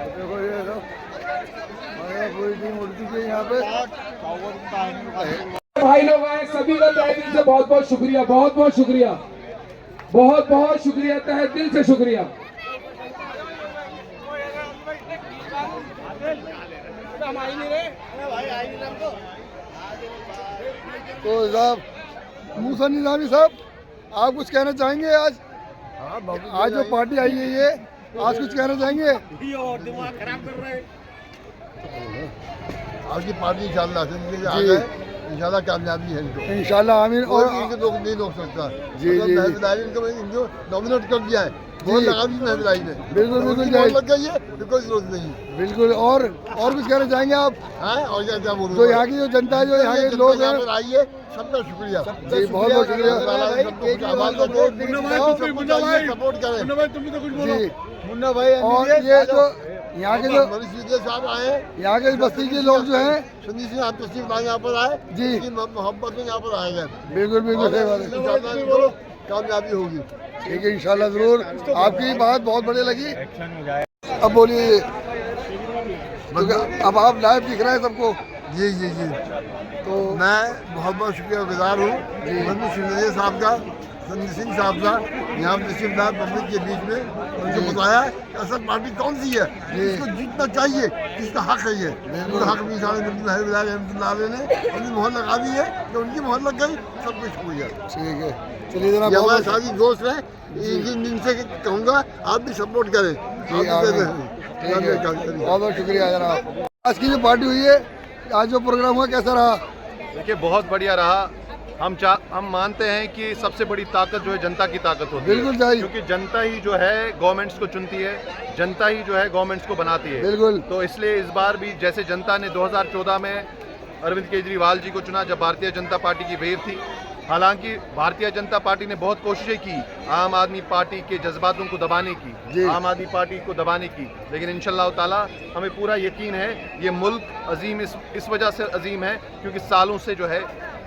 देखो ये सब हमारे पूरी टीम उड़ चुकी है यहाँ पे। भाई लोग आए, सभी का तहे दिल से बहुत बहुत शुक्रिया, बहुत बहुत शुक्रिया, बहुत बहुत शुक्रिया, तहे दिल से शुक्रिया। तो साहब मूसा निजामी साहब, आप कुछ कहना चाहेंगे? आज जो पार्टी आई है ये, आज कुछ कहना चाहेंगे? और दिमाग खराब कर रहे हैं। आज की पार्टी इंशाल्लाह इंशाल्लाह कामयाबी है इनको, इंशाल्लाह आमीन। और इनको लोग नहीं रोक सकता। जी जी इनको नॉमिनेट कर दिया है, बहुत लगा दी महफिलाई ने। बिल्कुल बिल्कुल लग गई है, कोई जरूरत नहीं। बिल्कुल। और कुछ कहना चाहेंगे आप? हाँ, और क्या बोलूं? जो यहाँ की जो जनता है, जो यहाँ के लोग हैं, आई है, सबका शुक्रिया जी, बहुत बहुत शुक्रिया। सपोर्ट करें जी मुन्ना भाई। और ये जो यहाँ के जो साहब आए, यहाँ के बस्ती के लोग जो हैं, संदीप सिंह आप तशरीफ लाए यहाँ पर आए जी, मोहब्बत में यहाँ पर आए गए। बिल्कुल बिल्कुल सही बात है। कामयाबी होगी। ठीक है इंशाल्लाह जरूर। आपकी बात बहुत बढ़िया लगी। अब बोलिए, अब आप लाइव दिख रहे हैं सबको। जी जी जी, तो मैं बहुत बहुत शुक्रिया गुजार हूँ मंत्री सिंह साहब का, संजय सिंह साहब का, यहाँ तशरीफ लाए पब्लिक के बीच में, उनको बताया कि असल पार्टी कौन सी है, इसको जीतना चाहिए, इसका हक है ये। हक भी ने उनकी मोहर लगा दी है, तो उनकी मोहर लग गई, सब कुछ हो गया। ठीक है, चलिए जनाब, हमारे साथी दोस्त हैं, इनसे कहूँगा आप भी सपोर्ट करें। बहुत बहुत शुक्रिया जनाब। आज की जो पार्टी हुई है, आज जो प्रोग्राम हुआ, कैसा रहा? देखिए बहुत बढ़िया रहा। हम मानते हैं कि सबसे बड़ी ताकत जो है जनता की ताकत होती है। बिल्कुल सही। क्योंकि जनता ही जो है गवर्नमेंट्स को चुनती है, जनता ही जो है गवर्नमेंट्स को बनाती है। बिल्कुल। तो इसलिए इस बार भी जैसे जनता ने 2014 में अरविंद केजरीवाल जी को चुना, जब भारतीय जनता पार्टी की वेव थी। हालांकि भारतीय जनता पार्टी ने बहुत कोशिशें की आम आदमी पार्टी के जज्बातों को दबाने की, आम आदमी पार्टी को दबाने की, लेकिन इंशाल्लाह ताला हमें पूरा यकीन है ये मुल्क अजीम इस वजह से अजीम है क्योंकि सालों से जो है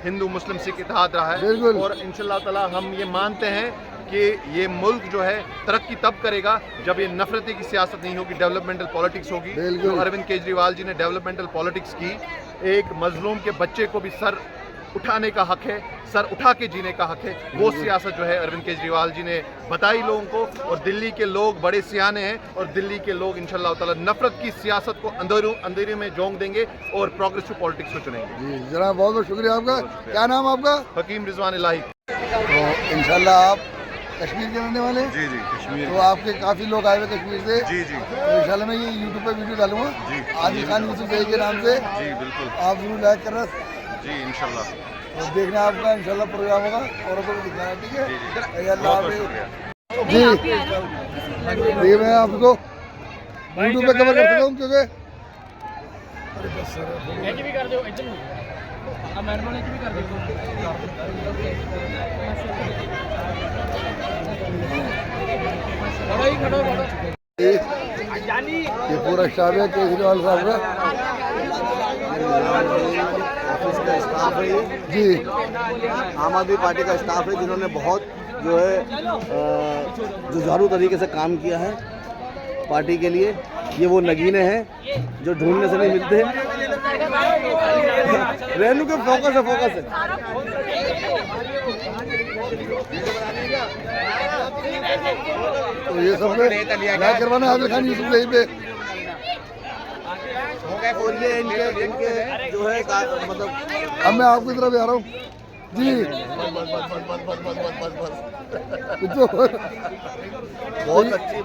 हिंदू मुस्लिम सिख इत्तेहाद रहा है। और इंशाल्लाह ताला हम ये मानते हैं कि ये मुल्क जो है तरक्की तब करेगा जब ये नफरती की सियासत नहीं होगी, डेवलपमेंटल पॉलिटिक्स होगी। तो अरविंद केजरीवाल जी ने डेवलपमेंटल पॉलिटिक्स की, एक मजलूम के बच्चे को भी सर उठाने का हक है, सर उठा के जीने का हक है, वो सियासत जो है अरविंद केजरीवाल जी ने बताई लोगों को। और दिल्ली के लोग बड़े सियाने हैं और दिल्ली के लोग इंशाल्लाह ताला नफरत की सियासत को अंधेरे में झोंक देंगे और प्रोग्रेसिव पॉलिटिक्स को चुनेंगे। जी जनाब, बहुत बहुत शुक्रिया आपका। क्या नाम आपका? हकीम रिजवान इलाही। तो इंशाल्लाह आप कश्मीर के रहने वाले? जी जी, कश्मीर। तो आपके काफ़ी लोग आए हुए कश्मीर से। जी जी। तो इंशाल्लाह मैं ये यूट्यूब पे वीडियो डालूंगा आदिल खान यूसुफ जई के नाम से। जी बिल्कुल, आप जरूर लाइक करना जी इंशाल्लाह। तो देखना आपका इंशाल्लाह प्रोग्राम होगा और आपको दिखाना, ठीक है? अल्लाह हाफ़िज़। जी देखिए, मैं आपको यूट्यूब पे कवर कर सकता हूँ क्योंकि ये पूरा स्टाफ है केजरीवाल साहब का। ऑफिस का स्टाफ है ये जी, आम आदमी पार्टी का स्टाफ है जिन्होंने बहुत जो है जुझारू तरीके से काम किया है पार्टी के लिए। ये वो नगीने हैं जो ढूंढने से नहीं मिलते। रेनू के फोकस है, फोकस है। तो ये सब लाइक करवाना आदिल खान यूसुफ जई पे। और ये इनके जो है मतलब अब मैं आपकी तरफ आ रहा हूँ जी।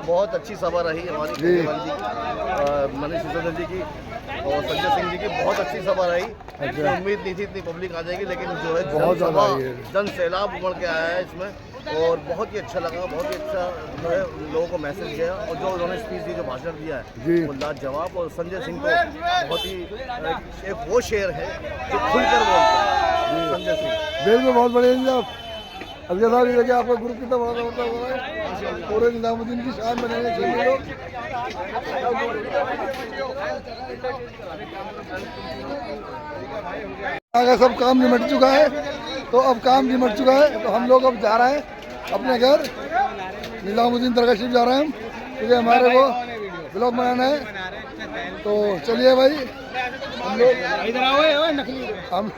बहुत अच्छी सभा रही हमारी केजरीवाल जी की, मनीष सिसोदिया जी की और संजय सिंह जी की। बहुत अच्छी सभा रही। उम्मीद नहीं थी इतनी पब्लिक आ जाएगी, लेकिन जो है बहुत ज़्यादा जन सैलाब उमड़ के आया है इसमें। और बहुत ही अच्छा लगा, बहुत ही अच्छा जो है लोगों को मैसेज गया और जो उन्होंने स्पीच दी, जो भाषण दिया है वो लाजवाब। और संजय सिंह को बहुत ही एक वो शेर है जो खुलकर बोलता है, संजय सिंह बिल्कुल बहुत बढ़िया जी। आप अजगर साहब ये देखिए आपका ग्रुप कितना बड़ा हो रहा है, पूरे निजामुद्दीन की शान बनेंगे चाहिए लोग। अगर सब काम निमट चुका है तो अब काम निमट चुका है तो हम लोग अब जा रहे हैं अपने घर निजामुद्दीन दरगाह शरीफ जा रहे हैं हम, क्योंकि हमारे को ब्लॉग बनाना है। तो चलिए भाई हम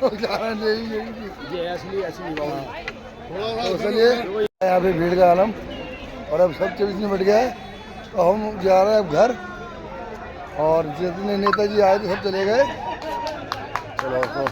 लोग जा रहे हैं। तो चलिए यहाँ पे भीड़ का आलम और अब सब 24 निमट गया है तो हम जा रहे हैं अब घर। और जितने नेताजी आए थे सब चले गए। चलो तो